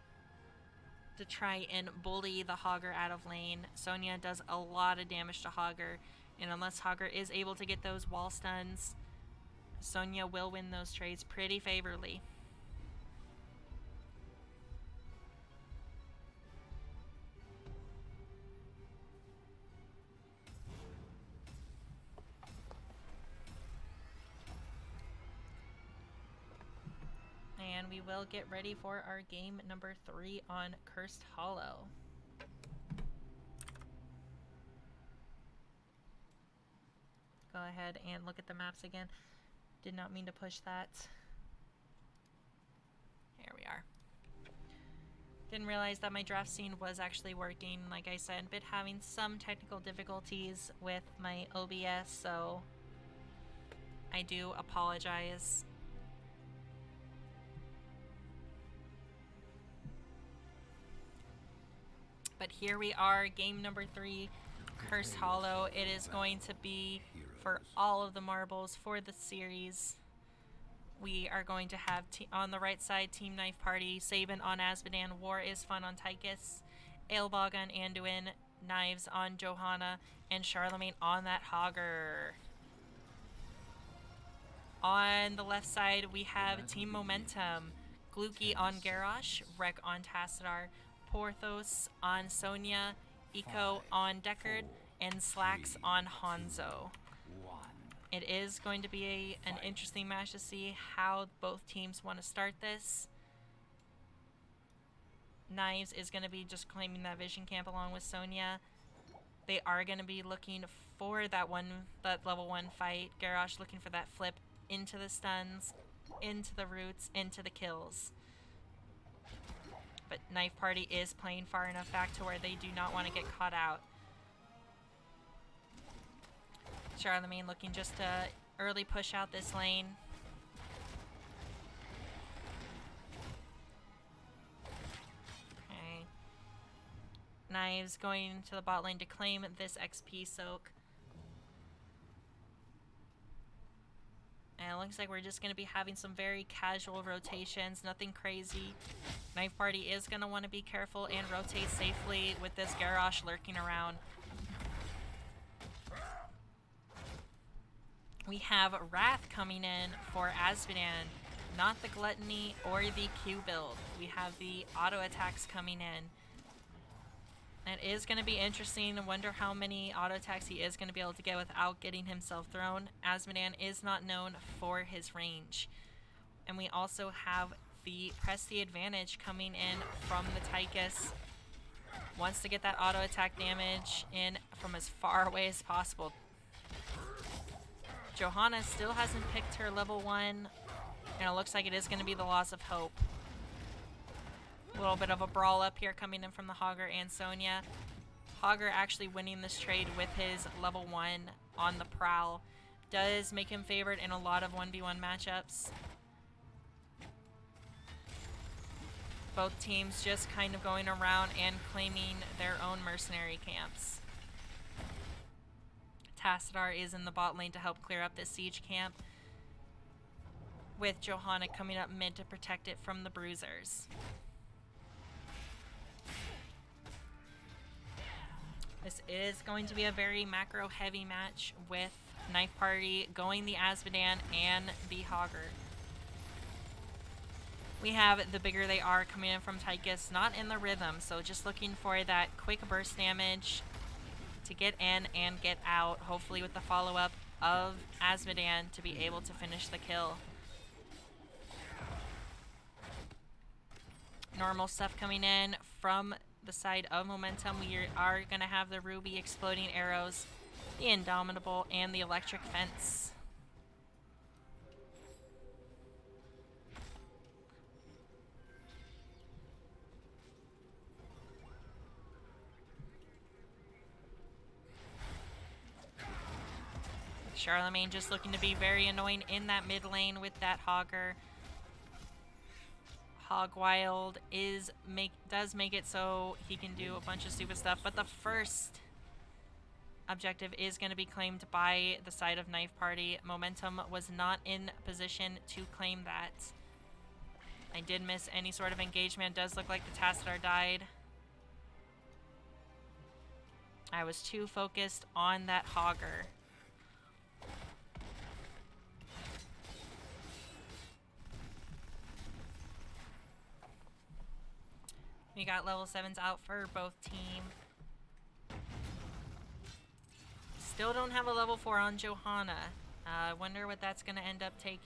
to try and bully the Hogger out of lane. Sonya does a lot of damage to Hogger, and unless Hogger is able to get those wall stuns, Sonya will win those trades pretty favorably. And we will get ready for our game number 3 on Cursed Hollow. Go ahead and look at the maps again. Did not mean to push that. Here we are. Didn't realize that my draft scene was actually working. Like I said, been having some technical difficulties with my OBS, so I do apologize. But here we are, game number 3, Cursed Hollow. It is going to be for all of the marbles for the series. We are going to have on the right side, Team Knife Party, Sabin on Azmodan, War is Fun on Tychus, Aelbog on Anduin, Knives on Johanna, and Charlemagne on that Hogger. On the left side, we have Team Momentum. Gluki on Garrosh, Wreck on Tassadar, Porthos on Sonya, Eco on Deckard, and Slacks on Hanzo. It is going to be an interesting match to see how both teams want to start this. Knives is going to be just claiming that vision camp along with Sonya. They are going to be looking for that level 1 fight. Garrosh looking for that flip into the stuns, into the roots, into the kills. But Knife Party is playing far enough back to where they do not want to get caught out. Charlemagne looking just to early push out this lane. Okay. Knives going to the bot lane to claim this XP soak. And it looks like we're just going to be having some very casual rotations, nothing crazy. Knife Party is going to want to be careful and rotate safely with this Garrosh lurking around. We have Wrath coming in for Azmodan, not the Gluttony or the Q build. We have the auto attacks coming in. It is going to be interesting. I wonder how many auto attacks he is going to be able to get without getting himself thrown. Azmodan is not known for his range. And we also have the Press the Advantage coming in from the Tychus. Wants to get that auto attack damage in from as far away as possible. Johanna still hasn't picked her level 1, and it looks like it is going to be the Loss of Hope. A little bit of a brawl up here coming in from the Hogger and Sonya. Hogger actually winning this trade with his level 1 on the prowl. Does make him favored in a lot of 1v1 matchups. Both teams just kind of going around and claiming their own mercenary camps. Tassadar is in the bot lane to help clear up this siege camp, with Johanna coming up mid to protect it from the bruisers. This is going to be a very macro heavy match with Knife Party going the Azmodan and the Hogger. We have the bigger they are coming in from Tychus, not in the rhythm, so just looking for that quick burst damage to get in and get out, hopefully with the follow-up of Azmodan to be able to finish the kill. Normal stuff coming in from the side of Momentum. We are going to have the Ruby exploding arrows, the Indomitable, and the electric fence. Charlemagne just looking to be very annoying in that mid lane with that Hogger. Hogwild does make it so he can do a bunch of stupid stuff, but the first objective is going to be claimed by the side of Knife Party. Momentum was not in position to claim that. I did miss any sort of engagement. It does look like the Tassadar died. I was too focused on that Hogger. We got level 7s out for both teams. Still don't have a level 4 on Johanna. Wonder what that's going to end up taking.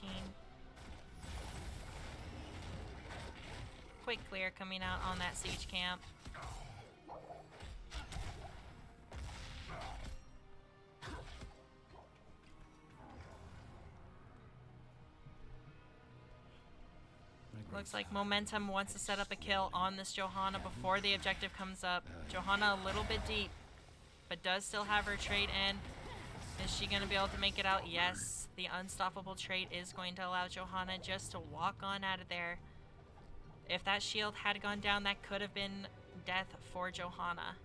Quick clear coming out on that siege camp. Looks like Momentum wants to set up a kill on this Johanna before the objective comes up. Johanna a little bit deep, but does still have her trade in. Is she going to be able to make it out? Yes. The unstoppable trait is going to allow Johanna just to walk on out of there. If that shield had gone down, that could have been death for Johanna.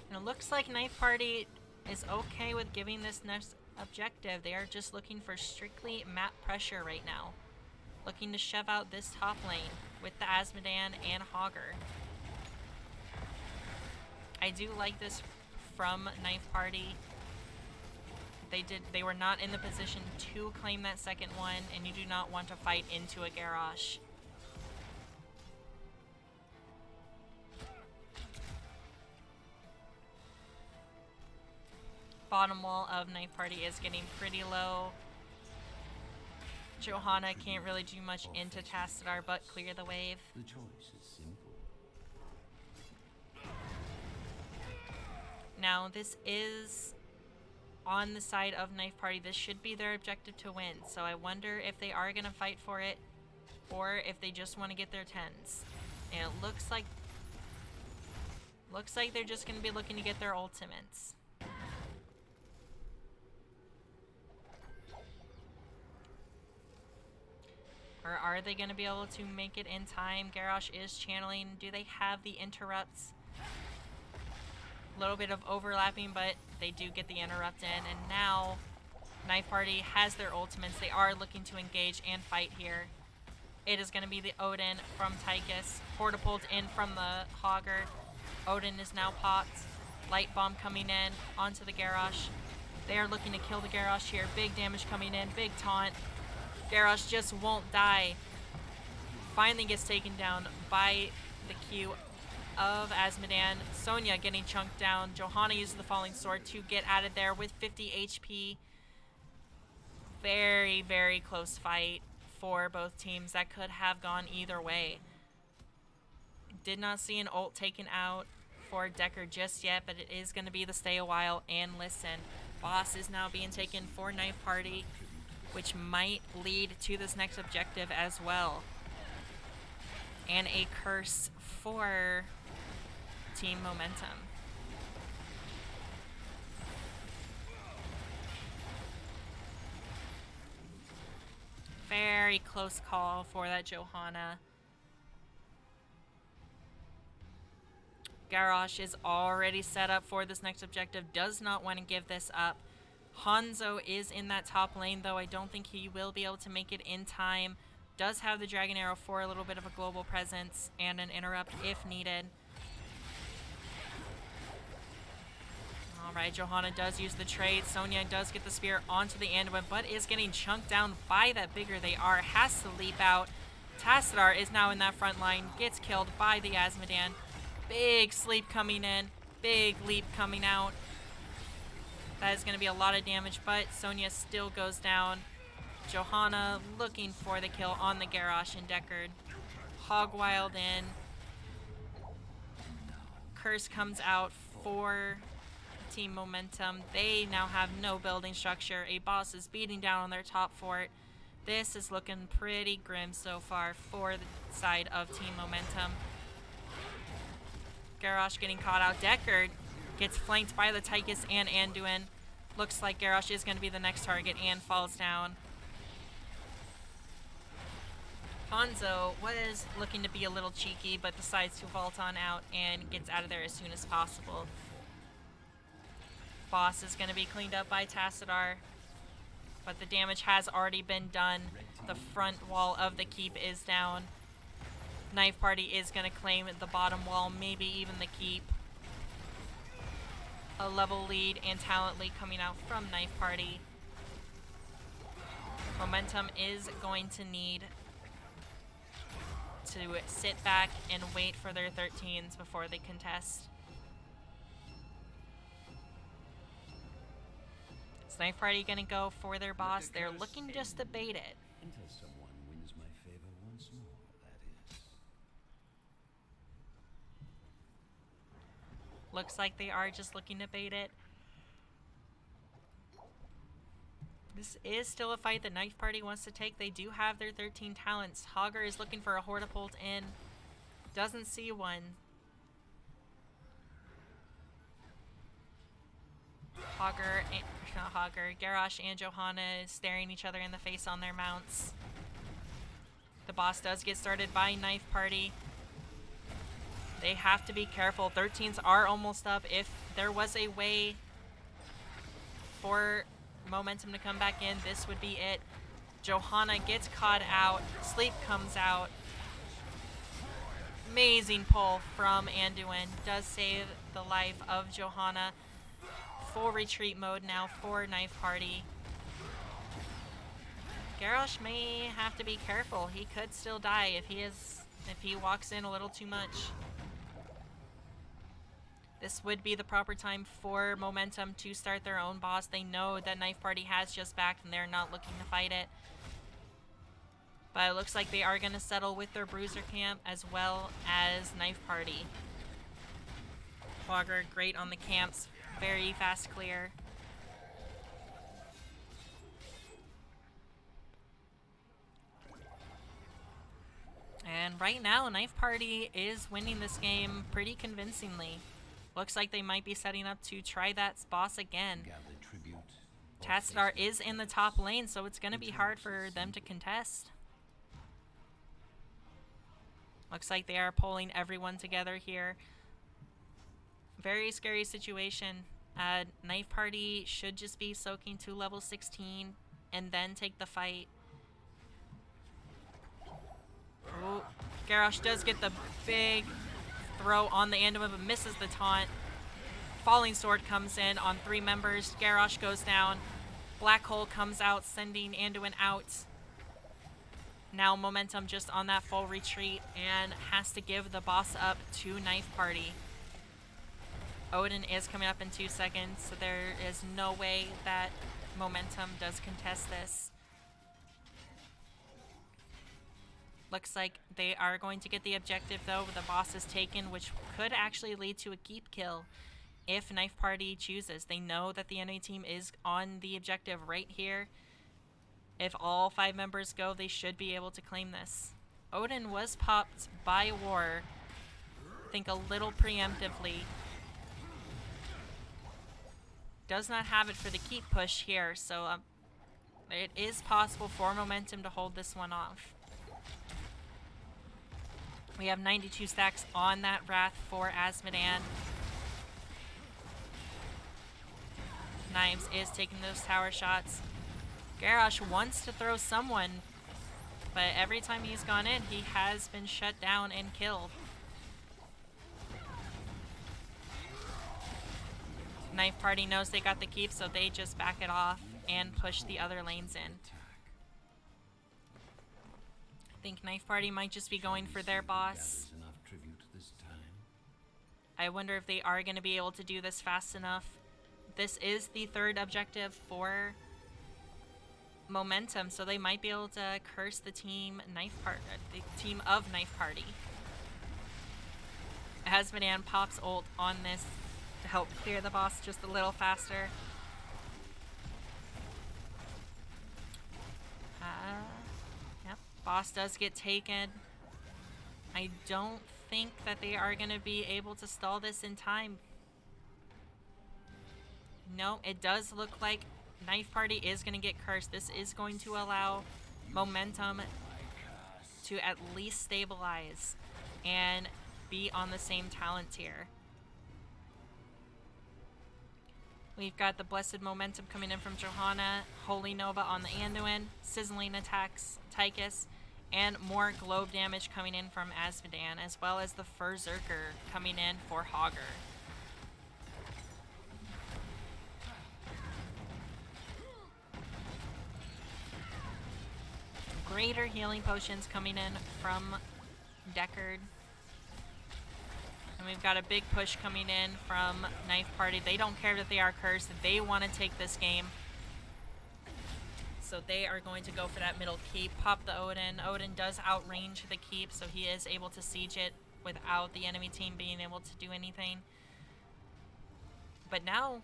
And it looks like Knife Party is okay with giving this next objective. They are just looking for strictly map pressure right now. Looking to shove out this top lane. with the Asmodan and Hogger. I do like this from Knife Party. They were not in the position to claim that second one, and you do not want to fight into a Garrosh. Bottom wall of Knife Party is getting pretty low. Johanna can't really do much into Tastadar but clear the wave. The choice is simple. Now, this is on the side of Knife Party. This should be their objective to win, so I wonder if they are going to fight for it or if they just want to get their 10s. And it looks like they're just going to be looking to get their ultimates. Or are they going to be able to make it in time? Garrosh is channeling. Do they have the interrupts? A little bit of overlapping, but they do get the interrupt in. And now, Knife Party has their ultimates. They are looking to engage and fight here. It is going to be the Odin from Tychus. Portapult in from the Hogger. Odin is now popped. Light Bomb coming in onto the Garrosh. They are looking to kill the Garrosh here. Big damage coming in. Big taunt. Garrosh just won't die. Finally gets taken down by the Q of Asmodan. Sonya getting chunked down. Johanna uses the Falling Sword to get out of there with 50 HP. Very, very close fight for both teams. That could have gone either way. Did not see an ult taken out for Decker just yet, but it is going to be the stay a while and listen. Boss is now being taken for Knife Party, which might lead to this next objective as well. And a curse for Team Momentum. Very close call for that Johanna. Garrosh is already set up for this next objective, does not want to give this up. Hanzo is in that top lane, though I don't think he will be able to make it in time. Does have the Dragon Arrow for a little bit of a global presence and an interrupt if needed. Alright, Johanna does use the trade. Sonya does get the spear onto the Anduin, but is getting chunked down by that bigger they are. Has to leap out. Tastadar is now in that front line. Gets killed by the Asmodan. Big sleep coming in. Big leap coming out. That is going to be a lot of damage, but Sonya still goes down. Johanna looking for the kill on the Garrosh and Deckard. Hogwild in. Curse comes out for Team Momentum. They now have no building structure. A boss is beating down on their top fort. This is looking pretty grim so far for the side of Team Momentum. Garrosh getting caught out. Deckard gets flanked by the Tychus and Anduin. Looks like Garrosh is going to be the next target and falls down. Hanzo was looking to be a little cheeky, but decides to vault on out and gets out of there as soon as possible. Boss is going to be cleaned up by Tastadar, but the damage has already been done. The front wall of the keep is down. Knife Party is going to claim the bottom wall, maybe even the keep. A level lead and talent lead coming out from Knife Party. Momentum is going to need to sit back and wait for their 13s before they contest. Is Knife Party going to go for their boss? They're looking just to bait it. Until someone wins my favor once more, that is. Looks like they are just looking to bait it. This is still a fight that Knife Party wants to take. They do have their 13 talents. Hogger is looking for a Hortapult in. Doesn't see one. Garrosh and Johanna is staring each other in the face on their mounts. The boss does get started by Knife Party. They have to be careful. 13s are almost up. If there was a way for Momentum to come back in, this would be it. Johanna gets caught out. Sleep comes out. Amazing pull from Anduin. Does save the life of Johanna. Full retreat mode now for Knife Party. Garrosh may have to be careful. He could still die if he walks in a little too much. This would be the proper time for Momentum to start their own boss. They know that Knife Party has just backed and they're not looking to fight it. But it looks like they are going to settle with their Bruiser camp as well as Knife Party. Fogger, great on the camps. Very fast clear. And right now, Knife Party is winning this game pretty convincingly. Looks like they might be setting up to try that boss again. Tatstar is in the top lane, so it's going to be hard for them to contest. Looks like they are pulling everyone together here. Very scary situation. Knife Party should just be soaking to level 16 and then take the fight. Oh, Garrosh does get the big throw on the Anduin, but misses the taunt. Falling Sword comes in on 3 members. Garrosh goes down. Black Hole comes out, sending Anduin out. Now Momentum just on that full retreat and has to give the boss up to Knife Party. Odin is coming up in 2 seconds, so there is no way that Momentum does contest this. Looks like they are going to get the objective though. The boss is taken, which could actually lead to a keep kill if Knife Party chooses. They know that the enemy team is on the objective right here. If all 5 members go, they should be able to claim this. Odin was popped by War, I think a little preemptively. Does not have it for the keep push here, so it is possible for Momentum to hold this one off. We have 92 stacks on that Wrath for Azmodan. Knives is taking those tower shots. Garrosh wants to throw someone, but every time he's gone in, he has been shut down and killed. Knife Party knows they got the keep, so they just back it off and push the other lanes in. I think Knife Party might just be going for their boss. I wonder if they are going to be able to do this fast enough. This is the 3rd objective for Momentum, so they might be able to curse the team of Knife Party. Azmodan pops ult on this to help clear the boss just a little faster. Yep, boss does get taken. I don't think that they are going to be able to stall this in time. No, it does look like Knife Party is going to get cursed. This is going to allow Momentum to at least stabilize and be on the same talent tier. We've got the Blessed Momentum coming in from Johanna, Holy Nova on the Anduin, Sizzling attacks Tychus, and more globe damage coming in from Azmodan, as well as the Berserker coming in for Hogger. Greater healing potions coming in from Deckard. And we've got a big push coming in from Knife Party. They don't care that they are cursed. They want to take this game. So they are going to go for that middle keep. Pop the Odin. Odin does outrange the keep, so he is able to siege it without the enemy team being able to do anything. But now,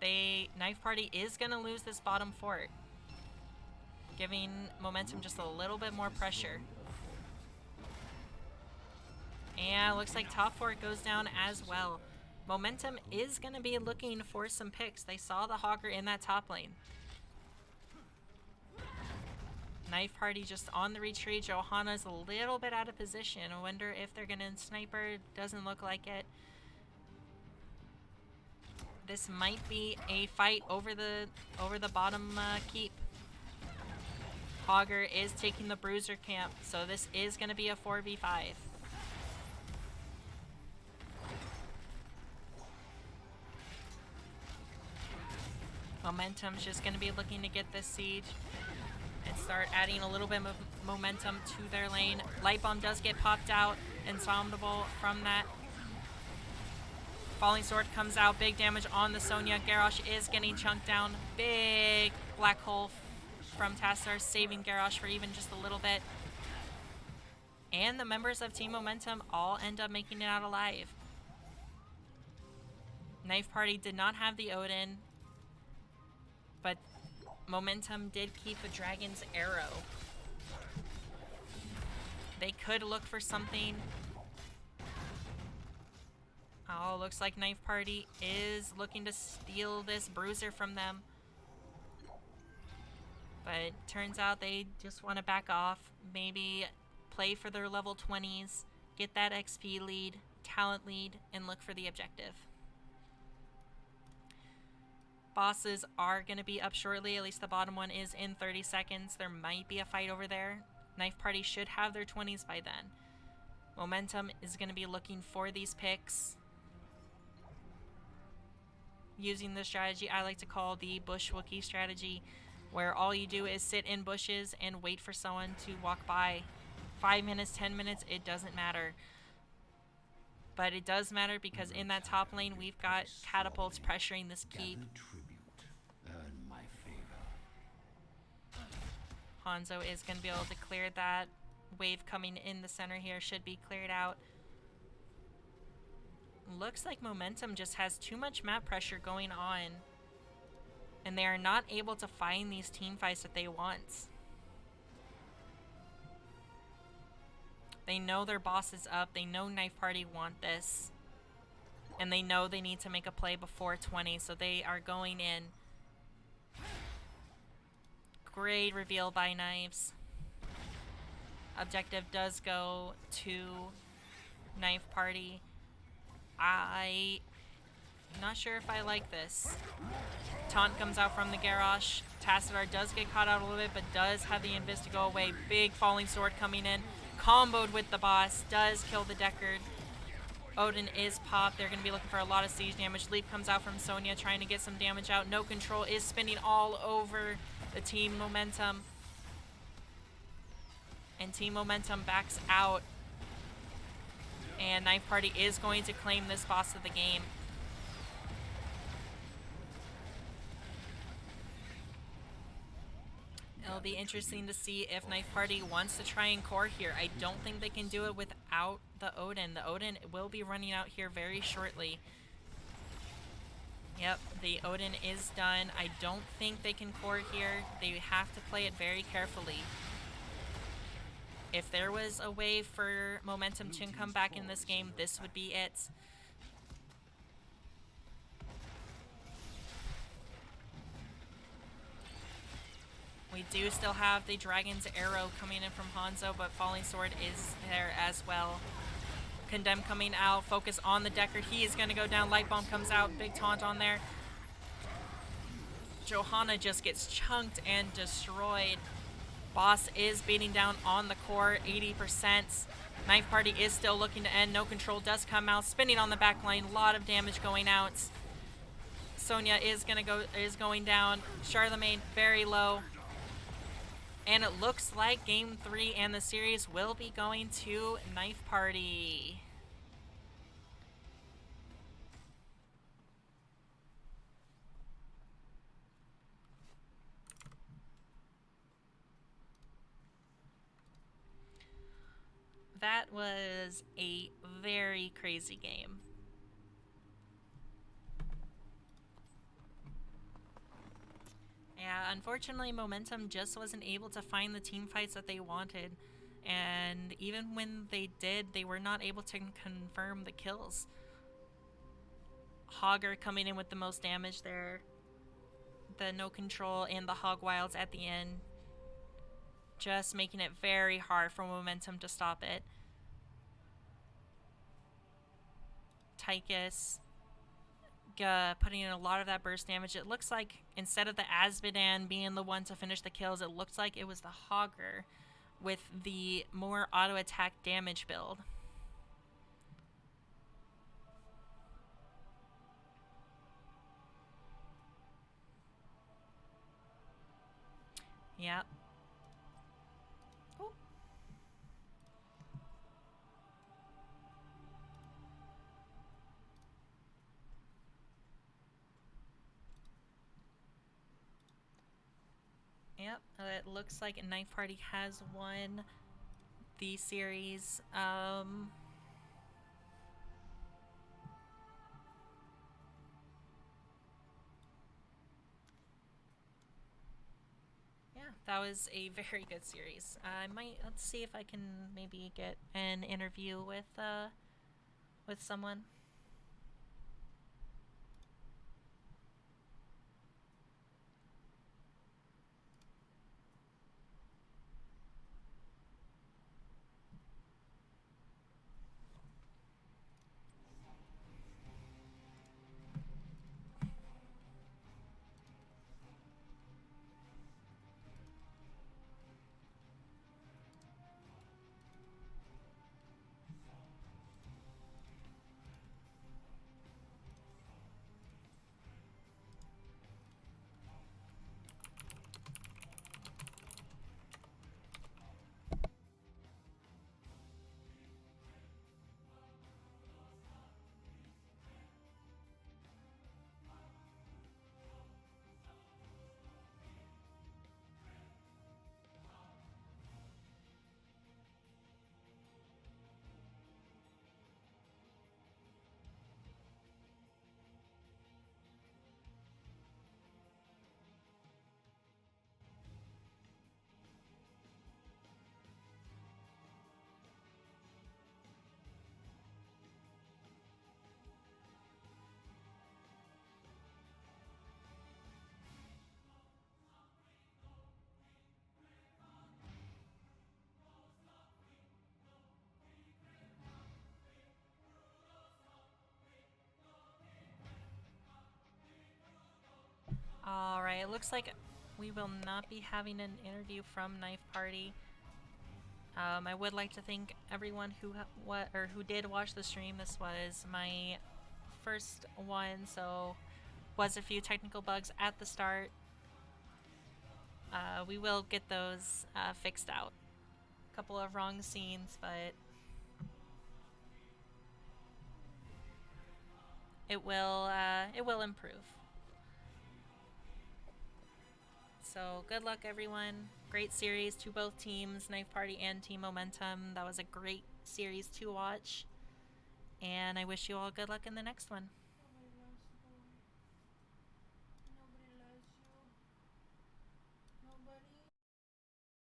Knife Party is going to lose this bottom fort, giving Momentum just a little bit more pressure. And it looks like top fort goes down as well. Momentum is going to be looking for some picks. They saw the Hogger in that top lane. Knife Party just on the retreat. Johanna's a little bit out of position. I wonder if they're going to sniper. Doesn't look like it. This might be a fight over the bottom keep. Hogger is taking the Bruiser camp, so this is going to be a 4v5. Momentum's just going to be looking to get this siege and start adding a little bit of momentum to their lane. Light Bomb does get popped out. Indomitable from that. Falling Sword comes out. Big damage on the Sonya. Garrosh is getting chunked down. Big black hole from Tassar, saving Garrosh for even just a little bit. And the members of Team Momentum all end up making it out alive. Knife Party did not have the Odin, but Momentum did keep the Dragon's Arrow. They could look for something. Oh, looks like Knife Party is looking to steal this Bruiser from them. But turns out they just want to back off. Maybe play for their level 20s, get that XP lead, talent lead, and look for the objective. Bosses are going to be up shortly. At least the bottom one is in 30 seconds. There might be a fight over there. Knife Party should have their 20s by then. Momentum is going to be looking for these picks, using the strategy I like to call the Bush Wookiee strategy, where all you do is sit in bushes and wait for someone to walk by. 5 minutes, 10 minutes, it doesn't matter. But it does matter because in that top lane, we've got catapults pressuring this keep. Hanzo is going to be able to clear that. Wave coming in the center here should be cleared out. Looks like Momentum just has too much map pressure going on, and they are not able to find these team fights that they want. They know their boss is up. They know Knife Party want this. And they know they need to make a play before 20, so they are going in. Great reveal by Knives. Objective does go to Knife Party. I'm not sure if I like this. Taunt comes out from the Garrosh. Tassadar does get caught out a little bit, but does have the invis to go away. Big Falling Sword coming in. Comboed with the boss. Does kill the Deckard. Odin is popped. They're going to be looking for a lot of siege damage. Leap comes out from Sonya, trying to get some damage out. No Control is spinning all over the Team Momentum. And Team Momentum backs out. And Knife Party is going to claim this boss of the game. It'll be interesting to see if Knife Party wants to try and core here. I don't think they can do it without the Odin. The Odin will be running out here very shortly. Yep, the Odin is done. I don't think they can core here. They have to play it very carefully. If there was a way for Momentum to come back in this game, this would be it. We do still have the Dragon's Arrow coming in from Hanzo, but Falling Sword is there as well. Condemn coming out. Focus on the Deckard. He is going to go down. Light Bomb comes out. Big taunt on there. Johanna just gets chunked and destroyed. Boss is beating down on the core, 80%. Knife Party is still looking to end. No Control does come out, spinning on the back line. A lot of damage going out. Sonya is going down. Charlemagne very low. And it looks like Game 3 and the series will be going to Knife Party. That was a very crazy game. Yeah, unfortunately, Momentum just wasn't able to find the team fights that they wanted. And even when they did, they were not able to confirm the kills. Hogger coming in with the most damage there. The No Control and the Hog Wilds at the end. Just making it very hard for Momentum to stop it. Tychus putting in a lot of that burst damage. It looks like instead of the Azmodan being the one to finish the kills, it looks like it was the Hogger with the more auto attack damage build. Yep. Oh. Yep, it looks like Knife Party has won the series. Yeah, that was a very good series. Let's see if I can maybe get an interview with someone. Alright, it looks like we will not be having an interview from Knife Party. I would like to thank everyone who did watch the stream. This was my first one, so was a few technical bugs at the start. We will get those fixed out. A couple of wrong scenes, but it will improve. So good luck, everyone. Great series to both teams, Knife Party and Team Momentum. That was a great series to watch. And I wish you all good luck in the next one.